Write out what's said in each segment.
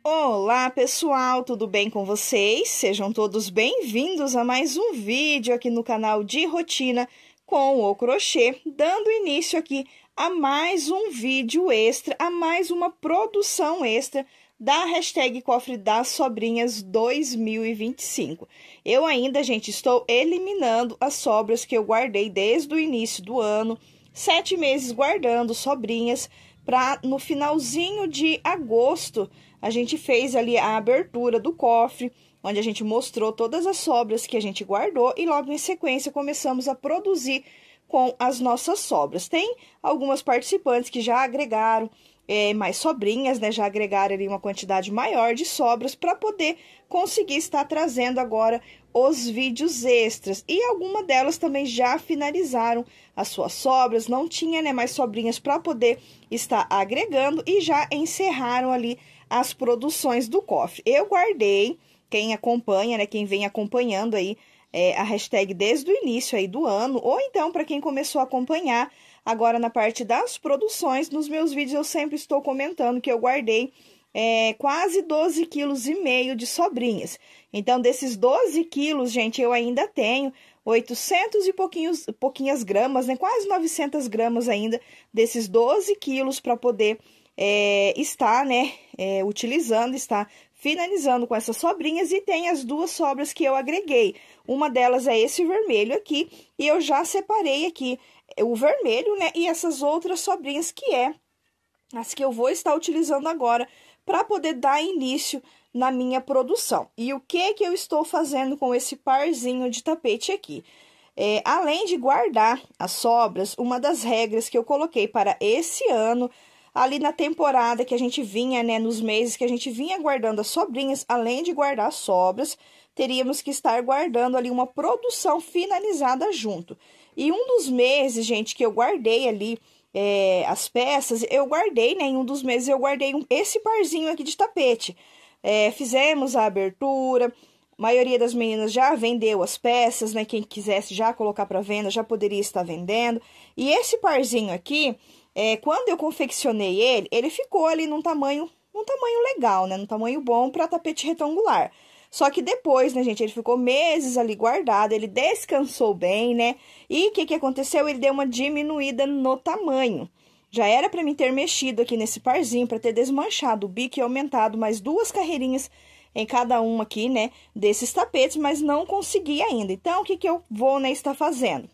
Olá pessoal, tudo bem com vocês? Sejam todos bem-vindos a mais um vídeo aqui no canal de rotina com o crochê, dando início aqui a mais um vídeo extra, a mais uma produção extra da hashtag Cofre das Sobrinhas 2025. Eu ainda, gente, estou eliminando as sobras que eu guardei desde o início do ano, 7 meses guardando sobrinhas, para no finalzinho de agosto a gente fez ali a abertura do cofre, onde a gente mostrou todas as sobras que a gente guardou e logo em sequência começamos a produzir com as nossas sobras. Tem algumas participantes que já agregaram mais sobrinhas, né? Já agregaram ali uma quantidade maior de sobras para poder conseguir estar trazendo agora os vídeos extras. E alguma delas também já finalizaram as suas sobras, não tinha, né, mais sobrinhas para poder estar agregando e já encerraram ali as produções do cofre. Eu guardei, quem acompanha, né, quem vem acompanhando aí a hashtag desde o início aí do ano, ou então para quem começou a acompanhar agora na parte das produções, nos meus vídeos eu sempre estou comentando que eu guardei quase 12,5 kg de sobrinhas. Então, desses 12 quilos, gente, eu ainda tenho 800 e pouquinhas gramas, né? Quase 900 gramas ainda desses 12 quilos para poder estar, né, utilizando, estar finalizando com essas sobrinhas. E tem as duas sobras que eu agreguei. Uma delas é esse vermelho aqui, e eu já separei aqui o vermelho, né, e essas outras sobrinhas que as que eu vou estar utilizando agora para poder dar início na minha produção. E o que eu estou fazendo com esse parzinho de tapete aqui? Além de guardar as sobras, uma das regras que eu coloquei para esse ano, ali na temporada que a gente vinha, né, nos meses que a gente vinha guardando as sobrinhas, além de guardar as sobras, teríamos que estar guardando ali uma produção finalizada junto. E um dos meses, gente, que eu guardei ali as peças, eu guardei, né, em um dos meses eu guardei esse parzinho aqui de tapete. Fizemos a abertura, a maioria das meninas já vendeu as peças, né, quem quisesse já colocar para venda já poderia estar vendendo. E esse parzinho aqui, quando eu confeccionei ele ficou ali num tamanho legal, né, num tamanho bom para tapete retangular. Só que depois, né, gente, ele ficou meses ali guardado, ele descansou bem, né? E o que aconteceu? Ele deu uma diminuída no tamanho. Já era para mim ter mexido aqui nesse parzinho, para ter desmanchado o bico e aumentado mais 2 carreirinhas em cada um aqui, né, desses tapetes, mas não consegui ainda. Então, o que eu vou, né, estar fazendo?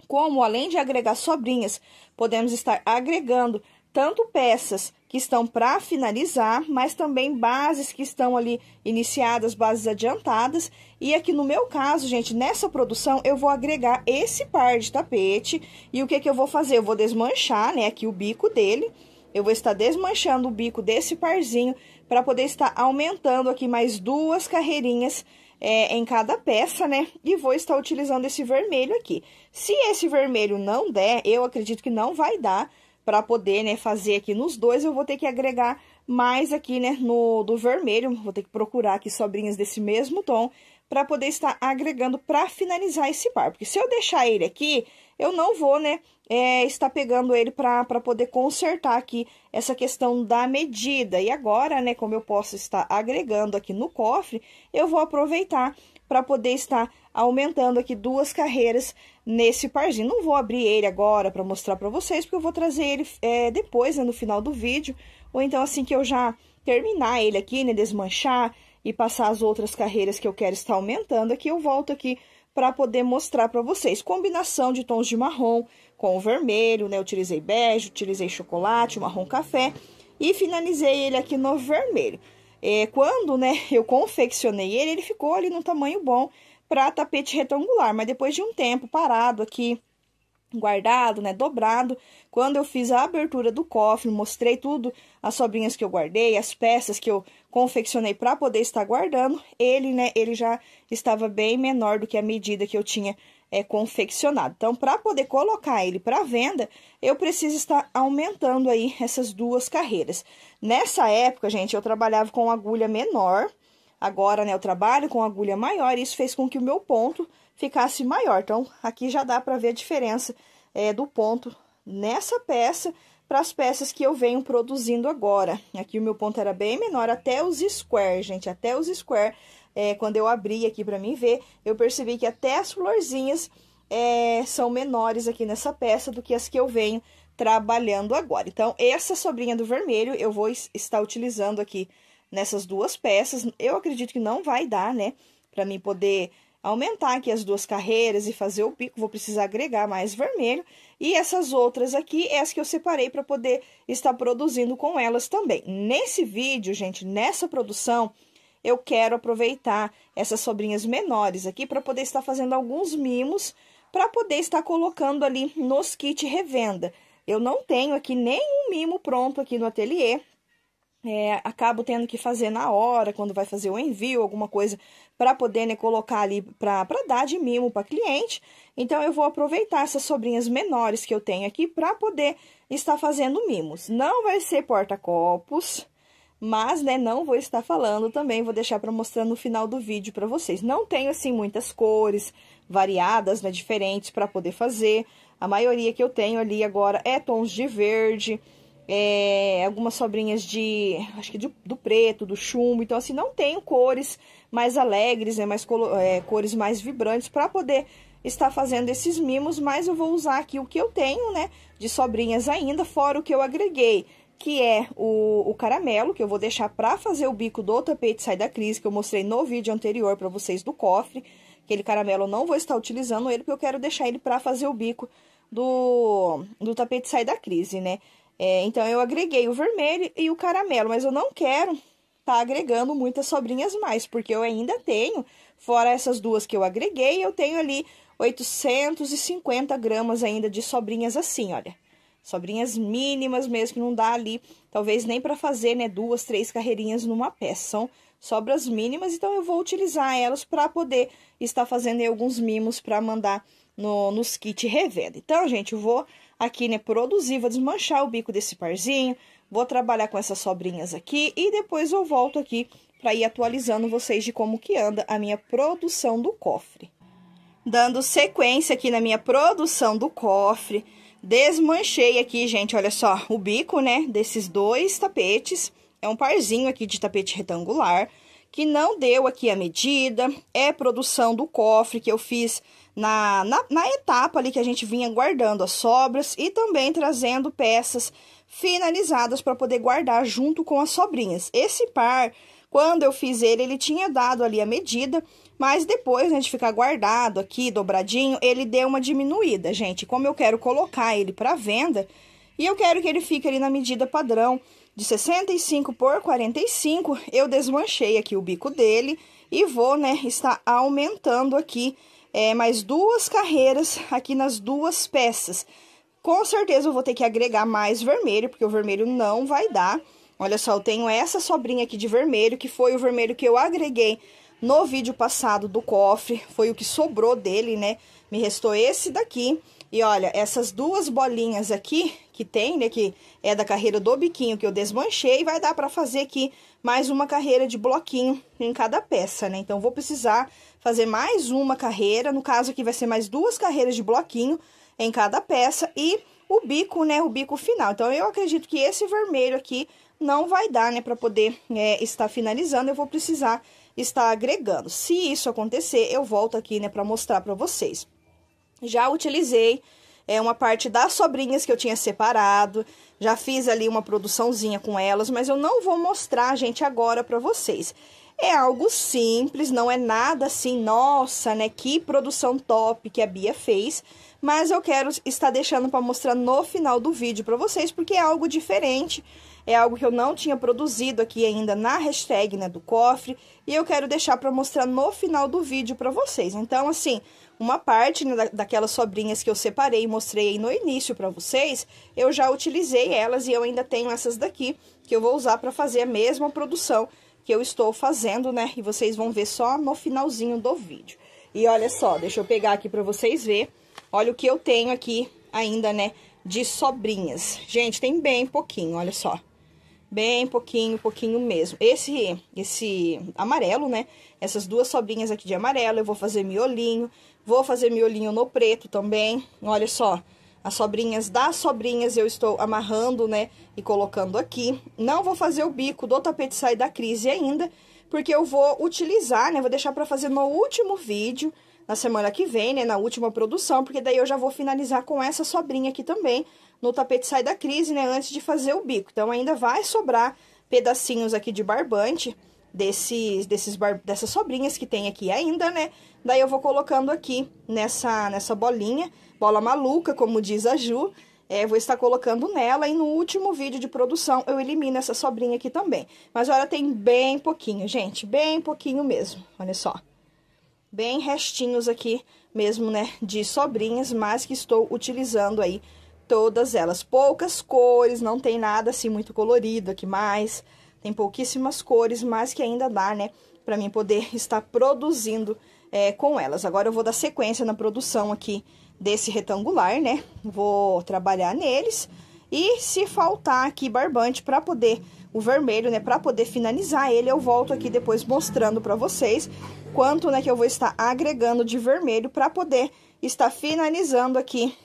Como, além de agregar sobrinhas, podemos estar agregando tanto peças que estão para finalizar, mas também bases que estão ali iniciadas, bases adiantadas. E aqui no meu caso, gente, nessa produção, eu vou agregar esse par de tapete. E o que eu vou fazer? Eu vou desmanchar, né, aqui o bico dele. Eu vou estar desmanchando o bico desse parzinho para poder estar aumentando aqui mais 2 carreirinhas em cada peça, né? E vou estar utilizando esse vermelho aqui. Se esse vermelho não der, eu acredito que não vai dar para poder, né, fazer aqui nos dois. Eu vou ter que agregar mais aqui, né, do vermelho. Vou ter que procurar aqui sobrinhas desse mesmo tom para poder estar agregando para finalizar esse par. Porque se eu deixar ele aqui, eu não vou, né, estar pegando ele para poder consertar aqui essa questão da medida. E agora, né, como eu posso estar agregando aqui no cofre, eu vou aproveitar para poder estar aumentando aqui 2 carreiras nesse parzinho. Não vou abrir ele agora para mostrar para vocês, porque eu vou trazer ele depois, né, no final do vídeo, ou então assim que eu já terminar ele aqui, né, desmanchar e passar as outras carreiras que eu quero estar aumentando aqui, eu volto aqui para poder mostrar para vocês. Combinação de tons de marrom com o vermelho, né, utilizei bege, utilizei chocolate, marrom café e finalizei ele aqui no vermelho. Quando, né, eu confeccionei ele ficou ali no tamanho bom para tapete retangular, mas depois de um tempo parado aqui, guardado, né, dobrado, quando eu fiz a abertura do cofre, mostrei tudo, as sobrinhas que eu guardei, as peças que eu confeccionei para poder estar guardando, ele, né, ele já estava bem menor do que a medida que eu tinha confeccionado. Então, para poder colocar ele para venda, eu preciso estar aumentando aí essas 2 carreiras. Nessa época, gente, eu trabalhava com agulha menor. Agora, né, eu trabalho com agulha maior, e isso fez com que o meu ponto ficasse maior. Então, aqui já dá para ver a diferença do ponto nessa peça para as peças que eu venho produzindo agora. Aqui o meu ponto era bem menor, até os square, gente, até os square. Quando eu abri aqui para mim ver, eu percebi que até as florzinhas são menores aqui nessa peça do que as que eu venho trabalhando agora. Então, essa sobrinha do vermelho eu vou estar utilizando aqui nessas duas peças. Eu acredito que não vai dar, né, para mim poder aumentar aqui as duas carreiras e fazer o bico, vou precisar agregar mais vermelho. E essas outras aqui, é as que eu separei para poder estar produzindo com elas também. Nesse vídeo, gente, nessa produção, eu quero aproveitar essas sobrinhas menores aqui para poder estar fazendo alguns mimos, para poder estar colocando ali nos kits revenda. Eu não tenho aqui nenhum mimo pronto aqui no ateliê. Acabo tendo que fazer na hora, quando vai fazer o envio, alguma coisa, para poder, né, colocar ali, para dar de mimo para cliente. Então, eu vou aproveitar essas sobrinhas menores que eu tenho aqui para poder estar fazendo mimos. Não vai ser porta-copos, mas, né, não vou estar falando também, vou deixar para mostrar no final do vídeo para vocês. Não tenho, assim, muitas cores variadas, né, diferentes para poder fazer. A maioria que eu tenho ali agora é tons de verde, algumas sobrinhas acho que do preto, do chumbo. Então, assim, não tenho cores mais alegres, né, cores mais vibrantes para poder estar fazendo esses mimos, mas eu vou usar aqui o que eu tenho, né, de sobrinhas ainda, fora o que eu agreguei, que é o caramelo, que eu vou deixar para fazer o bico do tapete Sai da Crise, que eu mostrei no vídeo anterior para vocês do cofre. Aquele caramelo eu não vou estar utilizando ele, porque eu quero deixar ele para fazer o bico do tapete Sai da Crise, né. Então, eu agreguei o vermelho e o caramelo, mas eu não quero tá agregando muitas sobrinhas mais, porque eu ainda tenho, fora essas duas que eu agreguei, eu tenho ali 850 gramas ainda de sobrinhas assim, olha. Sobrinhas mínimas mesmo, que não dá ali, talvez nem para fazer, né, 2, 3 carreirinhas numa peça. São sobras mínimas, então eu vou utilizar elas para poder estar fazendo aí alguns mimos para mandar nos kits revenda. Então, gente, eu vou aqui, né, produzir, vou desmanchar o bico desse parzinho, vou trabalhar com essas sobrinhas aqui e depois eu volto aqui para ir atualizando vocês de como que anda a minha produção do cofre. Dando sequência aqui na minha produção do cofre, desmanchei aqui, gente, olha só, o bico, né, desses dois tapetes. É um parzinho aqui de tapete retangular, que não deu aqui a medida, é produção do cofre que eu fiz na etapa ali que a gente vinha guardando as sobras e também trazendo peças finalizadas para poder guardar junto com as sobrinhas. Esse par, quando eu fiz ele tinha dado ali a medida, mas depois, né, de ficar guardado aqui, dobradinho, ele deu uma diminuída, gente. Como eu quero colocar ele para venda, e eu quero que ele fique ali na medida padrão de 65 por 45, eu desmanchei aqui o bico dele e vou, né, estar aumentando aqui mais 2 carreiras aqui nas duas peças. Com certeza eu vou ter que agregar mais vermelho, porque o vermelho não vai dar. Olha só, eu tenho essa sobrinha aqui de vermelho, que foi o vermelho que eu agreguei no vídeo passado do cofre. Foi o que sobrou dele, né? Me restou esse daqui. E olha, essas duas bolinhas aqui, que tem, né? Que é da carreira do biquinho que eu desmanchei, vai dar pra fazer aqui mais uma carreira de bloquinho em cada peça, né? Então, vou precisar fazer mais uma carreira. No caso aqui, vai ser mais 2 carreiras de bloquinho em cada peça e o bico, né, o bico final. Então, eu acredito que esse vermelho aqui não vai dar, né, para poder estar finalizando. Eu vou precisar estar agregando. Se isso acontecer, eu volto aqui, né, para mostrar para vocês. Já utilizei uma parte das sobrinhas que eu tinha separado, já fiz ali uma produçãozinha com elas, mas eu não vou mostrar, gente, agora para vocês. É algo simples, não é nada assim, nossa, né, que produção top que a Bia fez, mas eu quero estar deixando para mostrar no final do vídeo para vocês, porque é algo diferente, é algo que eu não tinha produzido aqui ainda na hashtag, né, do cofre, e eu quero deixar para mostrar no final do vídeo para vocês. Então, assim, uma parte, né, daquelas sobrinhas que eu separei e mostrei aí no início para vocês, eu já utilizei elas e eu ainda tenho essas daqui, que eu vou usar para fazer a mesma produção que eu estou fazendo, né? E vocês vão ver só no finalzinho do vídeo. E olha só, deixa eu pegar aqui pra vocês verem. Olha o que eu tenho aqui ainda, né? De sobrinhas. Gente, tem bem pouquinho, olha só. Bem pouquinho mesmo. Esse amarelo, né? Essas 2 sobrinhas aqui de amarelo, eu vou fazer miolinho. Vou fazer miolinho no preto também. Olha só. As sobrinhas das sobrinhas eu estou amarrando, né, e colocando aqui. Não vou fazer o bico do tapete Sai da Crise ainda, porque eu vou utilizar, né, vou deixar pra fazer no último vídeo, na semana que vem, né, na última produção, porque daí eu já vou finalizar com essa sobrinha aqui também, no tapete Sai da Crise, né, antes de fazer o bico. Então, ainda vai sobrar pedacinhos aqui de barbante, dessas sobrinhas que tem aqui ainda, né? Daí eu vou colocando aqui nessa bolinha, bola maluca, como diz a Ju. Vou estar colocando nela e no último vídeo de produção eu elimino essa sobrinha aqui também. Mas olha, tem bem pouquinho, gente, bem pouquinho mesmo, olha só. Bem restinhos aqui mesmo, né, de sobrinhas, mas que estou utilizando aí todas elas. Poucas cores, não tem nada assim muito colorido aqui mais. Tem pouquíssimas cores, mas que ainda dá, né, pra mim poder estar produzindo com elas. Agora eu vou dar sequência na produção aqui desse retangular, né? Vou trabalhar neles. E se faltar aqui barbante pra poder, o vermelho, né, pra poder finalizar ele, eu volto aqui depois mostrando pra vocês quanto, né, que eu vou estar agregando de vermelho pra poder estar finalizando aqui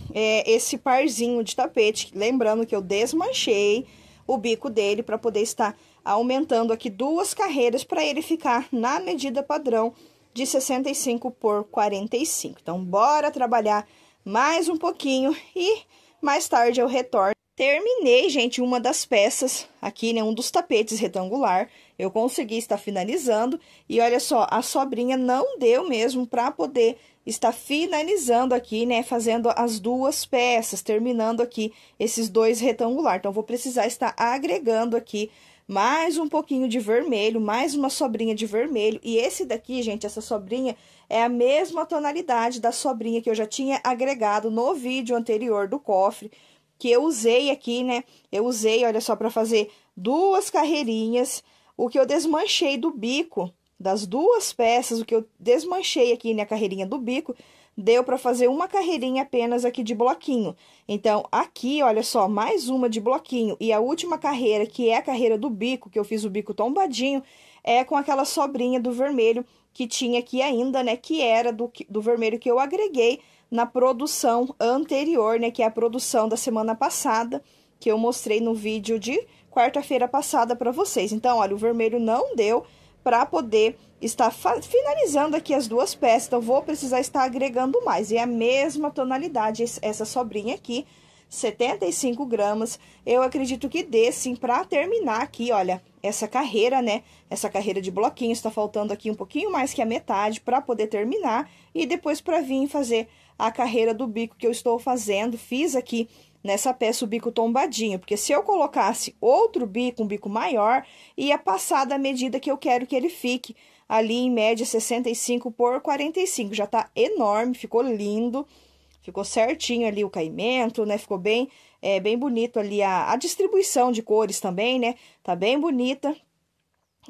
esse parzinho de tapete. Lembrando que eu desmanchei o bico dele pra poder estar aumentando aqui 2 carreiras para ele ficar na medida padrão de 65 por 45. Então, bora trabalhar mais um pouquinho e mais tarde eu retorno. Terminei, gente, uma das peças aqui, né, um dos tapetes retangular. Eu consegui estar finalizando e olha só, a sobrinha não deu mesmo para poder estar finalizando aqui, né, fazendo as 2 peças, terminando aqui esses 2 retangular. Então, vou precisar estar agregando aqui mais um pouquinho de vermelho, mais uma sobrinha de vermelho. E esse daqui, gente, essa sobrinha é a mesma tonalidade da sobrinha que eu já tinha agregado no vídeo anterior do cofre, que eu usei aqui, né? Eu usei, olha só, para fazer 2 carreirinhas. O que eu desmanchei do bico, das 2 peças, o que eu desmanchei aqui na carreirinha do bico, deu para fazer uma carreirinha apenas aqui de bloquinho. Então, aqui, olha só, mais uma de bloquinho. E a última carreira, que é a carreira do bico, que eu fiz o bico tombadinho, é com aquela sobrinha do vermelho que tinha aqui ainda, né? Que era do vermelho que eu agreguei na produção anterior, né? Que é a produção da semana passada, que eu mostrei no vídeo de quarta-feira passada para vocês. Então, olha, o vermelho não deu para poder estar finalizando aqui as 2 peças, então vou precisar estar agregando mais. E é a mesma tonalidade, essa sobrinha aqui, 75 gramas, eu acredito que dê sim para terminar aqui, olha, essa carreira, né? Essa carreira de bloquinhos, tá faltando aqui um pouquinho mais que a metade para poder terminar e depois para vir fazer a carreira do bico que eu estou fazendo. Fiz aqui nessa peça o bico tombadinho, porque se eu colocasse outro bico, um bico maior, ia passar da medida que eu quero que ele fique, ali em média 65 por 45, já tá enorme, ficou lindo, ficou certinho ali o caimento, né, ficou bem, bem bonito ali a distribuição de cores também, né, tá bem bonita.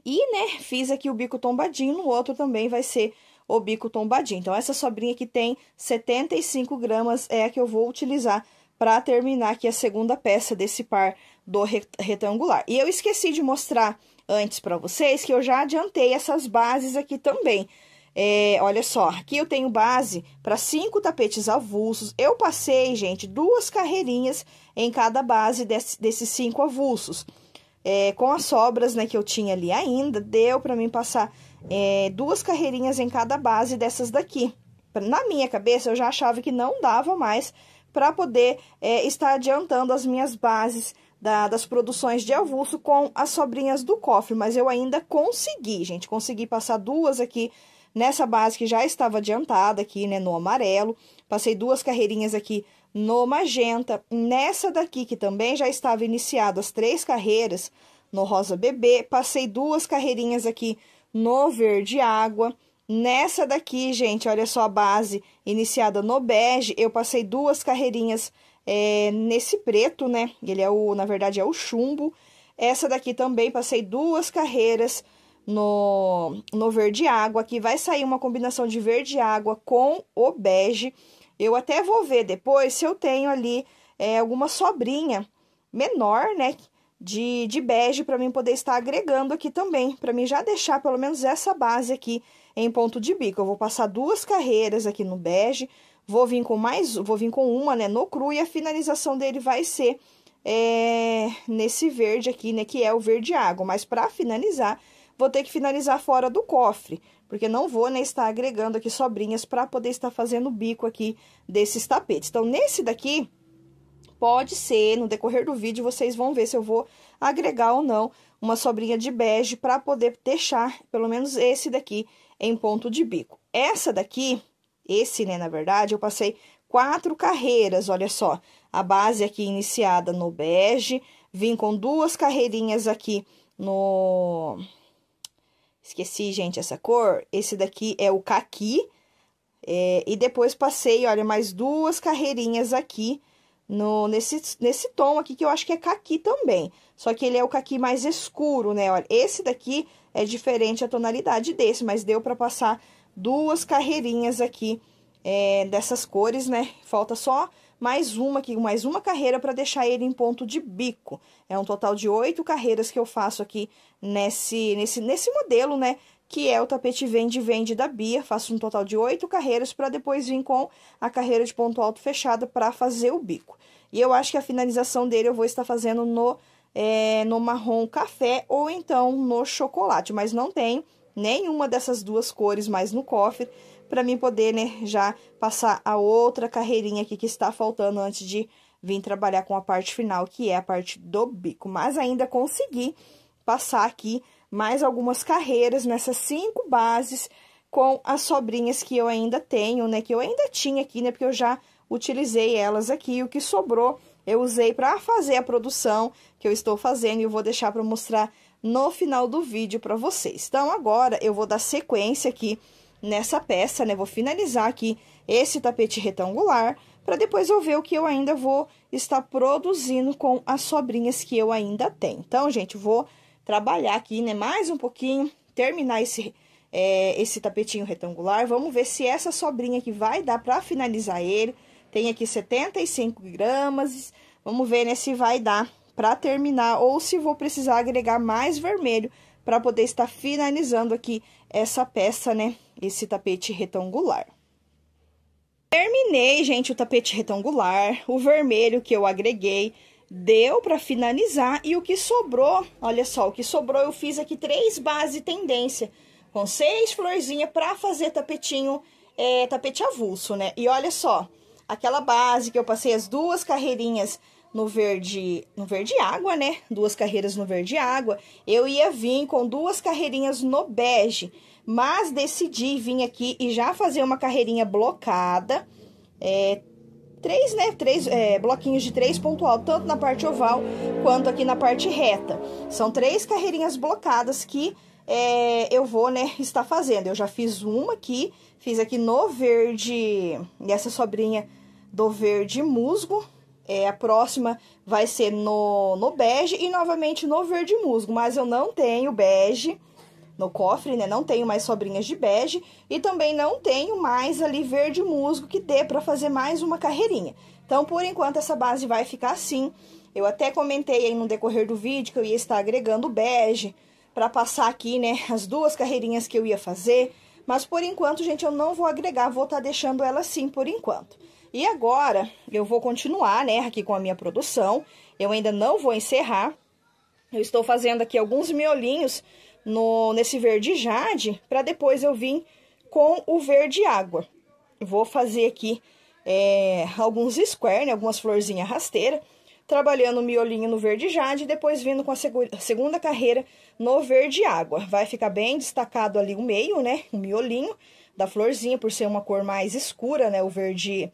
E, né, fiz aqui o bico tombadinho, no outro também vai ser o bico tombadinho. Então, essa sobrinha que tem 75 gramas é a que eu vou utilizar para terminar aqui a segunda peça desse par do retangular. E eu esqueci de mostrar antes para vocês que eu já adiantei essas bases aqui também. Olha só, aqui eu tenho base para 5 tapetes avulsos. Eu passei, gente, 2 carreirinhas em cada base desses 5 avulsos. Com as sobras, né, que eu tinha ali ainda, deu para mim passar 2 carreirinhas em cada base dessas daqui. Na minha cabeça, eu já achava que não dava mais para poder estar adiantando as minhas bases das produções de avulso com as sobrinhas do cofre, mas eu ainda consegui, gente, consegui passar 2 aqui nessa base que já estava adiantada aqui, né, no amarelo, passei 2 carreirinhas aqui no magenta, nessa daqui que também já estava iniciado as 3 carreiras no rosa bebê, passei 2 carreirinhas aqui no verde água. Nessa daqui, gente, olha só a base iniciada no bege, eu passei 2 carreirinhas nesse preto, né? Ele na verdade, é o chumbo. Essa daqui também passei 2 carreiras no verde água. Aqui vai sair uma combinação de verde água com o bege. Eu até vou ver depois se eu tenho ali alguma sobrinha menor, né? De bege para mim poder estar agregando aqui também, para mim já deixar pelo menos essa base aqui em ponto de bico. Eu vou passar 2 carreiras aqui no bege, vou vir com uma, né, no cru, e a finalização dele vai ser nesse verde aqui, né, que é o verde água. Mas para finalizar, vou ter que finalizar fora do cofre, porque não vou, né, estar agregando aqui sobrinhas para poder estar fazendo o bico aqui desses tapetes. Então, nesse daqui, pode ser, no decorrer do vídeo, vocês vão ver se eu vou agregar ou não uma sobrinha de bege para poder deixar, pelo menos esse daqui, em ponto de bico. Essa daqui, né, na verdade, eu passei 4 carreiras, olha só. A base aqui iniciada no bege, vim com 2 carreirinhas aqui no... Esqueci, gente, essa cor. Esse daqui é o caqui. E depois passei, olha, mais 2 carreirinhas aqui nesse tom aqui, que eu acho que é caqui também. Só que ele é o caqui mais escuro, né? Olha, esse daqui é diferente a tonalidade desse, mas deu pra passar 2 carreirinhas aqui dessas cores, né? Falta só mais uma aqui, mais uma carreira para deixar ele em ponto de bico. É um total de 8 carreiras que eu faço aqui nesse modelo, né? Que é o tapete vende da Bia. Faço um total de 8 carreiras para depois vir com a carreira de ponto alto fechada para fazer o bico. E eu acho que a finalização dele eu vou estar fazendo no marrom café ou então no chocolate, mas não tem nenhuma dessas 2 cores mais no cofre, para mim poder, né, já passar a outra carreirinha aqui que está faltando antes de vir trabalhar com a parte final, que é a parte do bico. Mas ainda consegui passar aqui mais algumas carreiras nessas 5 bases com as sobrinhas que eu ainda tenho, né, que eu ainda tinha aqui, né, porque eu já utilizei elas aqui. O que sobrou eu usei para fazer a produção que eu estou fazendo e eu vou deixar para mostrar no final do vídeo para vocês. Então, agora eu vou dar sequência aqui nessa peça, né? Vou finalizar aqui esse tapete retangular, para depois eu ver o que eu ainda vou estar produzindo com as sobrinhas que eu ainda tenho. Então, gente, vou trabalhar aqui, né, mais um pouquinho, terminar esse tapetinho retangular. Vamos ver se essa sobrinha aqui vai dar para finalizar ele. Tem aqui 75 gramas, vamos ver, né, se vai dar para terminar ou se vou precisar agregar mais vermelho para poder estar finalizando aqui essa peça, né, esse tapete retangular. Terminei, gente, o tapete retangular, o vermelho que eu agreguei deu para finalizar e o que sobrou, olha só, o que sobrou eu fiz aqui 3 bases tendência com 6 florzinhas para fazer tapetinho, tapete avulso, né? E olha só, aquela base que eu passei as 2 carreirinhas no verde água, né? 2 carreiras no verde água. Eu ia vir com 2 carreirinhas no bege, mas decidi vir aqui e já fazer uma carreirinha blocada. 3, né? 3 bloquinhos de 3 ponto alto, tanto na parte oval quanto aqui na parte reta. São 3 carreirinhas blocadas que eu vou, né, estar fazendo. Eu já fiz uma aqui, fiz aqui no verde, essa sobrinha do verde musgo. A próxima vai ser no bege e novamente no verde musgo, mas eu não tenho bege no cofre, né? Não tenho mais sobrinhas de bege e também não tenho mais ali verde musgo que dê para fazer mais uma carreirinha. Então, por enquanto, essa base vai ficar assim. Eu até comentei aí no decorrer do vídeo que eu ia estar agregando bege para passar aqui, né, as 2 carreirinhas que eu ia fazer. Mas, por enquanto, gente, eu não vou agregar, vou estar deixando ela assim por enquanto. E agora, eu vou continuar, né, aqui com a minha produção. Eu ainda não vou encerrar. Eu estou fazendo aqui alguns miolinhos nesse verde jade, para depois eu vir com o verde água. Vou fazer aqui alguns square, né, algumas florzinhas rasteiras, trabalhando o miolinho no verde jade e depois vindo com a segunda carreira no verde água. Vai ficar bem destacado ali o meio, né, o miolinho da florzinha, por ser uma cor mais escura, né, o verde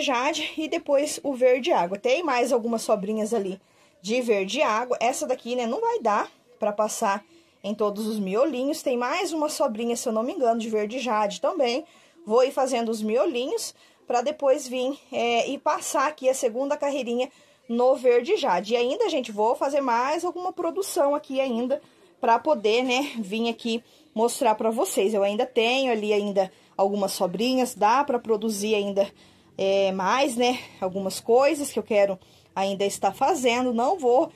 jade e depois o verde água. Tem mais algumas sobrinhas ali de verde água. Essa daqui, né, não vai dar para passar em todos os miolinhos. Tem mais uma sobrinha, se eu não me engano, de verde jade também. Vou ir fazendo os miolinhos para depois vir e passar aqui a segunda carreirinha no verde jade. E ainda, gente, vou fazer mais alguma produção aqui ainda para poder, né, vir aqui mostrar para vocês. Eu ainda tenho ali algumas sobrinhas, dá para produzir ainda mais, né, algumas coisas que eu quero ainda estar fazendo. Não vou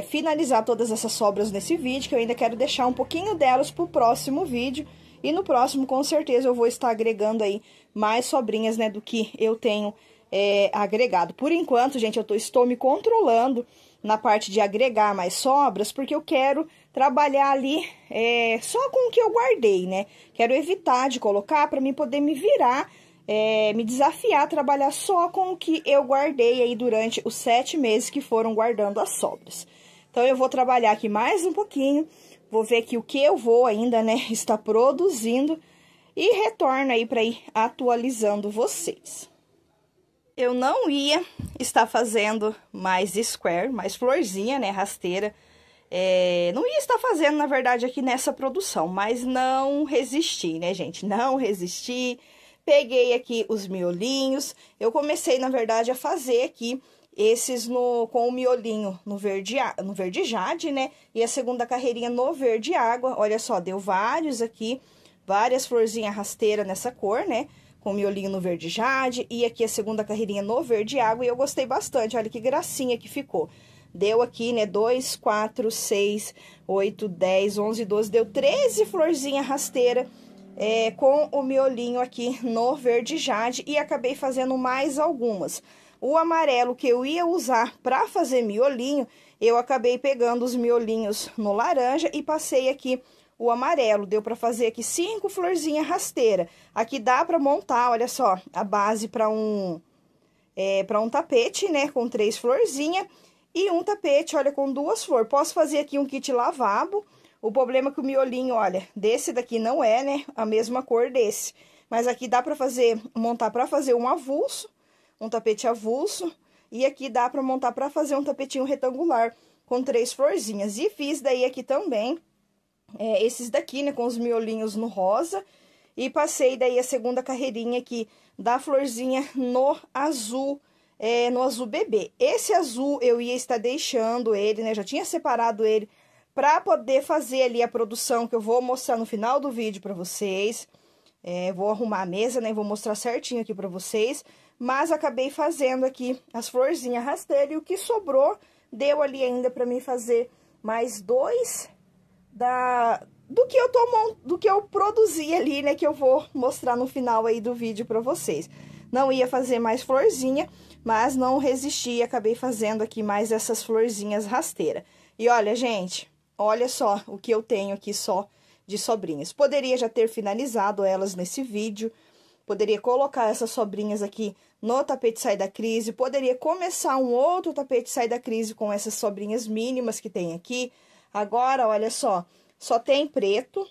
finalizar todas essas sobras nesse vídeo, que eu ainda quero deixar um pouquinho delas pro próximo vídeo. E no próximo, com certeza, eu vou estar agregando aí mais sobrinhas, né, do que eu tenho agregado. Por enquanto, gente, eu estou me controlando na parte de agregar mais sobras, porque eu quero trabalhar ali só com o que eu guardei, né? Quero evitar de colocar para mim poder me virar, me desafiar a trabalhar só com o que eu guardei aí durante os 7 meses que foram guardando as sobras. Então, eu vou trabalhar aqui mais um pouquinho, vou ver aqui o que eu vou ainda, né, estar produzindo e retorno aí para ir atualizando vocês. Eu não ia estar fazendo mais square, mais florzinha, né, rasteira. Não ia estar fazendo, na verdade, aqui nessa produção, mas não resisti, né, gente? Não resisti. Peguei aqui os miolinhos. Eu comecei, na verdade, a fazer aqui esses com o miolinho no verde jade, né? E a segunda carreirinha no verde água. Olha só, deu vários aqui, várias florzinhas rasteiras nessa cor, né? Com miolinho no verde jade, e aqui a segunda carreirinha no verde água, e eu gostei bastante, olha que gracinha que ficou. Deu aqui, né, 2, 4, 6, 8, 10, 11, 12, deu 13 florzinhas rasteiras com o miolinho aqui no verde jade, e acabei fazendo mais algumas. O amarelo que eu ia usar para fazer miolinho, eu acabei pegando os miolinhos no laranja e passei aqui o amarelo. Deu para fazer aqui 5 florzinhas rasteiras. Aqui dá para montar, olha só, a base para um tapete, né, com 3 florzinhas e um tapete, olha, com 2 flores. Posso fazer aqui um kit lavabo. O problema é que o miolinho, olha, desse daqui não é, né, a mesma cor desse. Mas aqui dá para montar para fazer um avulso, um tapete avulso. E aqui dá para montar para fazer um tapetinho retangular com 3 florzinhas. E fiz daí aqui também esses daqui, né, com os miolinhos no rosa. E passei daí a segunda carreirinha aqui da florzinha no azul bebê. Esse azul eu ia estar deixando ele, né, já tinha separado ele para poder fazer ali a produção que eu vou mostrar no final do vídeo para vocês. Vou arrumar a mesa, né, vou mostrar certinho aqui para vocês. Mas acabei fazendo aqui as florzinhas rasteiras e o que sobrou deu ali ainda para mim fazer mais 2 do que eu produzi ali, né, que eu vou mostrar no final aí do vídeo pra vocês. Não ia fazer mais florzinha, mas não resisti e acabei fazendo aqui mais essas florzinhas rasteiras. E olha, gente, olha só o que eu tenho aqui só de sobrinhas. Poderia já ter finalizado elas nesse vídeo, poderia colocar essas sobrinhas aqui no tapete Sai da Crise, poderia começar um outro tapete Sai da Crise com essas sobrinhas mínimas que tem aqui. Agora, olha só tem preto,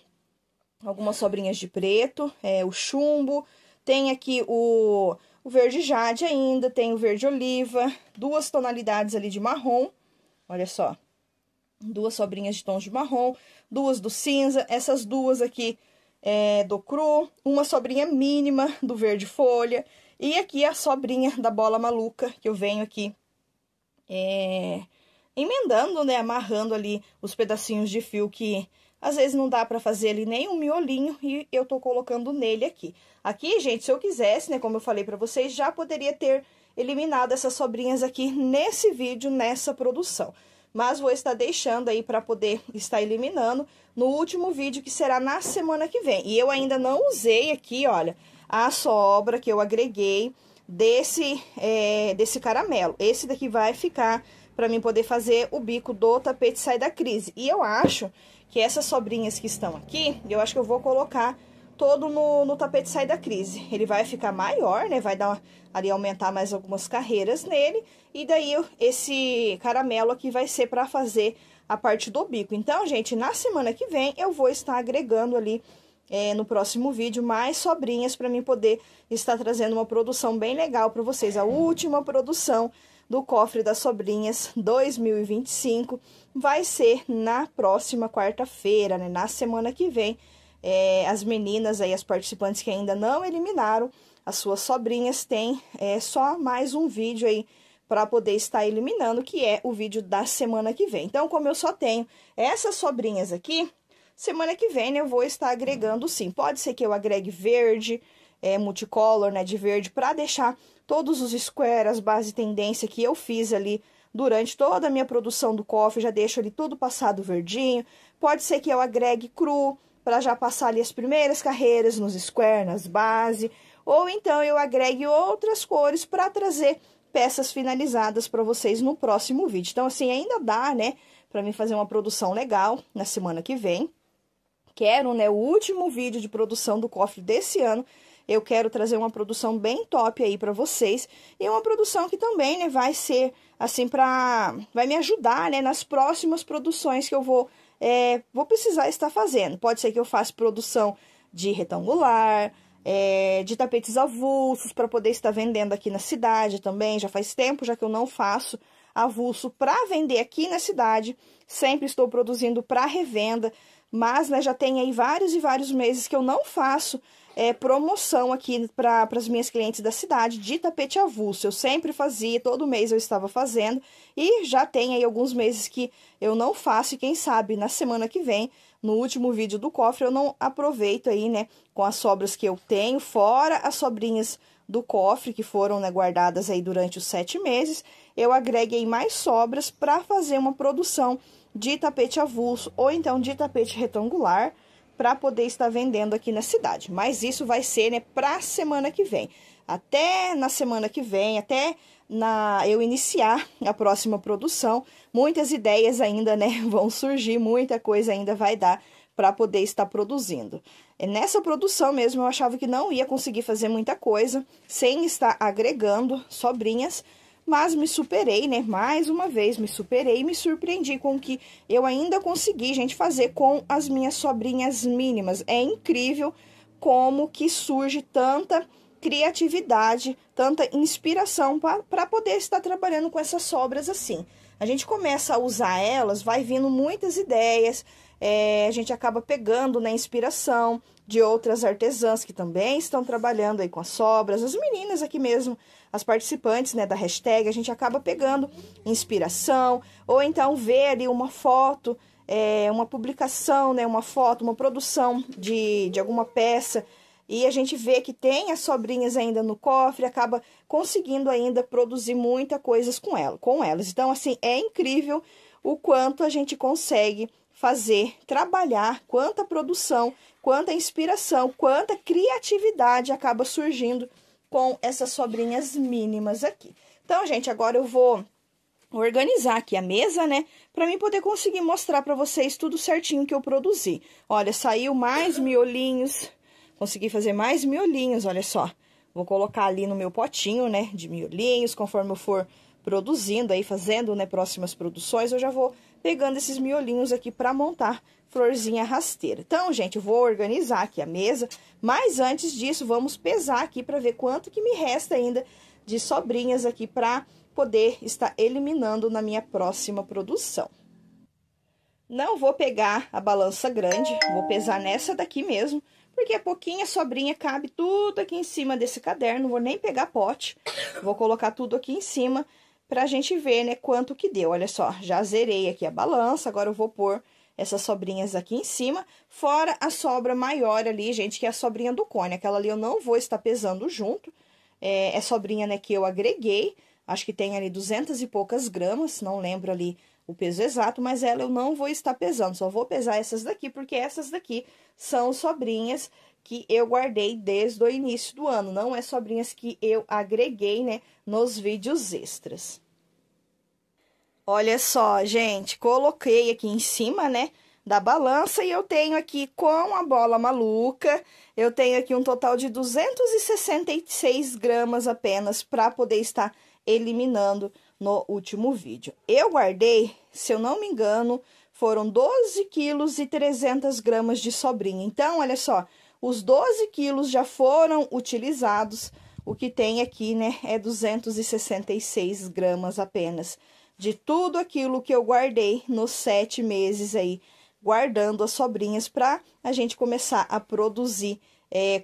algumas sobrinhas de preto, o chumbo, tem aqui o verde jade ainda, tem o verde oliva, 2 tonalidades ali de marrom, olha só, 2 sobrinhas de tons de marrom, 2 do cinza, essas 2 aqui do cru, uma sobrinha mínima do verde folha, e aqui a sobrinha da bola maluca, que eu venho aqui emendando, né, amarrando ali os pedacinhos de fio que às vezes não dá pra fazer ali nem um miolinho e eu tô colocando nele aqui. Aqui, gente, se eu quisesse, né, como eu falei pra vocês, já poderia ter eliminado essas sobrinhas aqui nesse vídeo, nessa produção. Mas vou estar deixando aí pra poder estar eliminando no último vídeo, que será na semana que vem. E eu ainda não usei aqui, olha, a sobra que eu agreguei desse caramelo. Esse daqui vai ficar para mim poder fazer o bico do tapete Sai da Crise. E eu acho que essas sobrinhas que estão aqui, eu acho que eu vou colocar todo no tapete Sai da Crise. Ele vai ficar maior, né? Vai dar ali, aumentar mais algumas carreiras nele. E daí, esse caramelo aqui vai ser para fazer a parte do bico. Então, gente, na semana que vem, eu vou estar agregando ali, no próximo vídeo, mais sobrinhas para mim poder estar trazendo uma produção bem legal para vocês. A última produção do Cofre das Sobrinhas 2025 vai ser na próxima quarta-feira, né? Na semana que vem. As meninas aí, as participantes que ainda não eliminaram as suas sobrinhas, tem só mais um vídeo aí para poder estar eliminando, que é o vídeo da semana que vem. Então, como eu só tenho essas sobrinhas aqui, semana que vem, né, eu vou estar agregando sim. Pode ser que eu agregue verde, multicolor, né, de verde, para deixar todos os square, as bases tendência que eu fiz ali durante toda a minha produção do cofre, já deixo ali tudo passado verdinho. Pode ser que eu agregue cru, para já passar ali as primeiras carreiras nos square, nas base, ou então eu agregue outras cores para trazer peças finalizadas para vocês no próximo vídeo. Então, assim, ainda dá, né, para mim fazer uma produção legal na semana que vem. Quero, né, o último vídeo de produção do cofre desse ano. Eu quero trazer uma produção bem top aí para vocês. E uma produção que também, né, vai ser, assim, vai me ajudar, né, nas próximas produções que eu vou precisar estar fazendo. Pode ser que eu faça produção de retangular, de tapetes avulsos, para poder estar vendendo aqui na cidade também. Já faz tempo já que eu não faço avulso para vender aqui na cidade. Sempre estou produzindo para revenda. Mas, né, já tem aí vários e vários meses que eu não faço promoção aqui para as minhas clientes da cidade de tapete avulso. Eu sempre fazia, todo mês eu estava fazendo, e já tem aí alguns meses que eu não faço, e quem sabe na semana que vem, no último vídeo do cofre, eu não aproveito aí, né, com as sobras que eu tenho, fora as sobrinhas do cofre, que foram, né, guardadas aí durante os 7 meses, eu agreguei mais sobras para fazer uma produção de tapete avulso ou então de tapete retangular para poder estar vendendo aqui na cidade. Mas isso vai ser, né, para a semana que vem. Até na semana que vem, eu iniciar a próxima produção, muitas ideias ainda, né, vão surgir, muita coisa ainda vai dar para poder estar produzindo. Nessa produção mesmo, eu achava que não ia conseguir fazer muita coisa sem estar agregando sobrinhas, mas me superei, né? Mais uma vez me superei e me surpreendi com o que eu ainda consegui, gente, fazer com as minhas sobrinhas mínimas. É incrível como que surge tanta criatividade, tanta inspiração para poder estar trabalhando com essas sobras assim. A gente começa a usar elas, vai vindo muitas ideias, a gente acaba pegando, né, inspiração de outras artesãs que também estão trabalhando aí com as sobras, as meninas aqui mesmo, as participantes, né, da hashtag, a gente acaba pegando inspiração, ou então vê ali uma foto, uma publicação, né, uma foto, uma produção de alguma peça, e a gente vê que tem as sobrinhas ainda no cofre, acaba conseguindo ainda produzir muita coisas com elas. Então, assim, é incrível o quanto a gente consegue fazer, trabalhar, quanta produção, quanta inspiração, quanta criatividade acaba surgindo com essas sobrinhas mínimas aqui. Então, gente, agora eu vou organizar aqui a mesa, né, para mim poder conseguir mostrar para vocês tudo certinho que eu produzi. Olha, saiu mais miolinhos, consegui fazer mais miolinhos, olha só. Vou colocar ali no meu potinho, né, de miolinhos, conforme eu for produzindo aí, fazendo, né, próximas produções, eu já vou pegando esses miolinhos aqui para montar florzinha rasteira. Então, gente, eu vou organizar aqui a mesa, mas antes disso, vamos pesar aqui para ver quanto que me resta ainda de sobrinhas aqui para poder estar eliminando na minha próxima produção. Não vou pegar a balança grande, vou pesar nessa daqui mesmo, porque a pouquinha sobrinha cabe tudo aqui em cima desse caderno, não vou nem pegar pote, vou colocar tudo aqui em cima pra gente ver, né, quanto que deu. Olha só, já zerei aqui a balança, agora eu vou pôr essas sobrinhas aqui em cima, fora a sobra maior ali, gente, que é a sobrinha do cone. Aquela ali eu não vou estar pesando junto, é sobrinha, né, que eu agreguei, acho que tem ali 200 e poucas gramas, não lembro ali o peso exato, mas ela eu não vou estar pesando, só vou pesar essas daqui, porque essas daqui são sobrinhas que eu guardei desde o início do ano, não é sobrinhas que eu agreguei, né, nos vídeos extras. Olha só, gente, coloquei aqui em cima, né, da balança e eu tenho aqui com a bola maluca, eu tenho aqui um total de 266 gramas apenas para poder estar eliminando no último vídeo. Eu guardei, se eu não me engano, foram 12 quilos e 300 gramas de sobrinha. Então, olha só, os 12 quilos já foram utilizados, o que tem aqui, né, é 266 gramas apenas. De tudo aquilo que eu guardei nos 7 meses aí, guardando as sobrinhas para a gente começar a produzir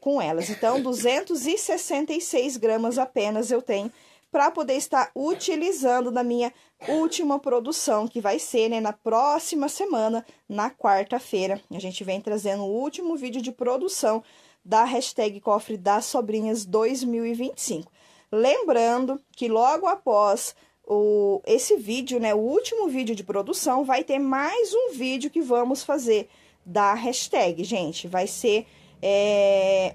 com elas. Então, 266 gramas apenas eu tenho para poder estar utilizando na minha última produção, que vai ser, né, na próxima semana, na quarta-feira. A gente vem trazendo o último vídeo de produção da hashtag Cofre das Sobrinhas 2025. Lembrando que logo após esse vídeo, né, o último vídeo de produção, vai ter mais um vídeo que vamos fazer da hashtag, gente. Vai ser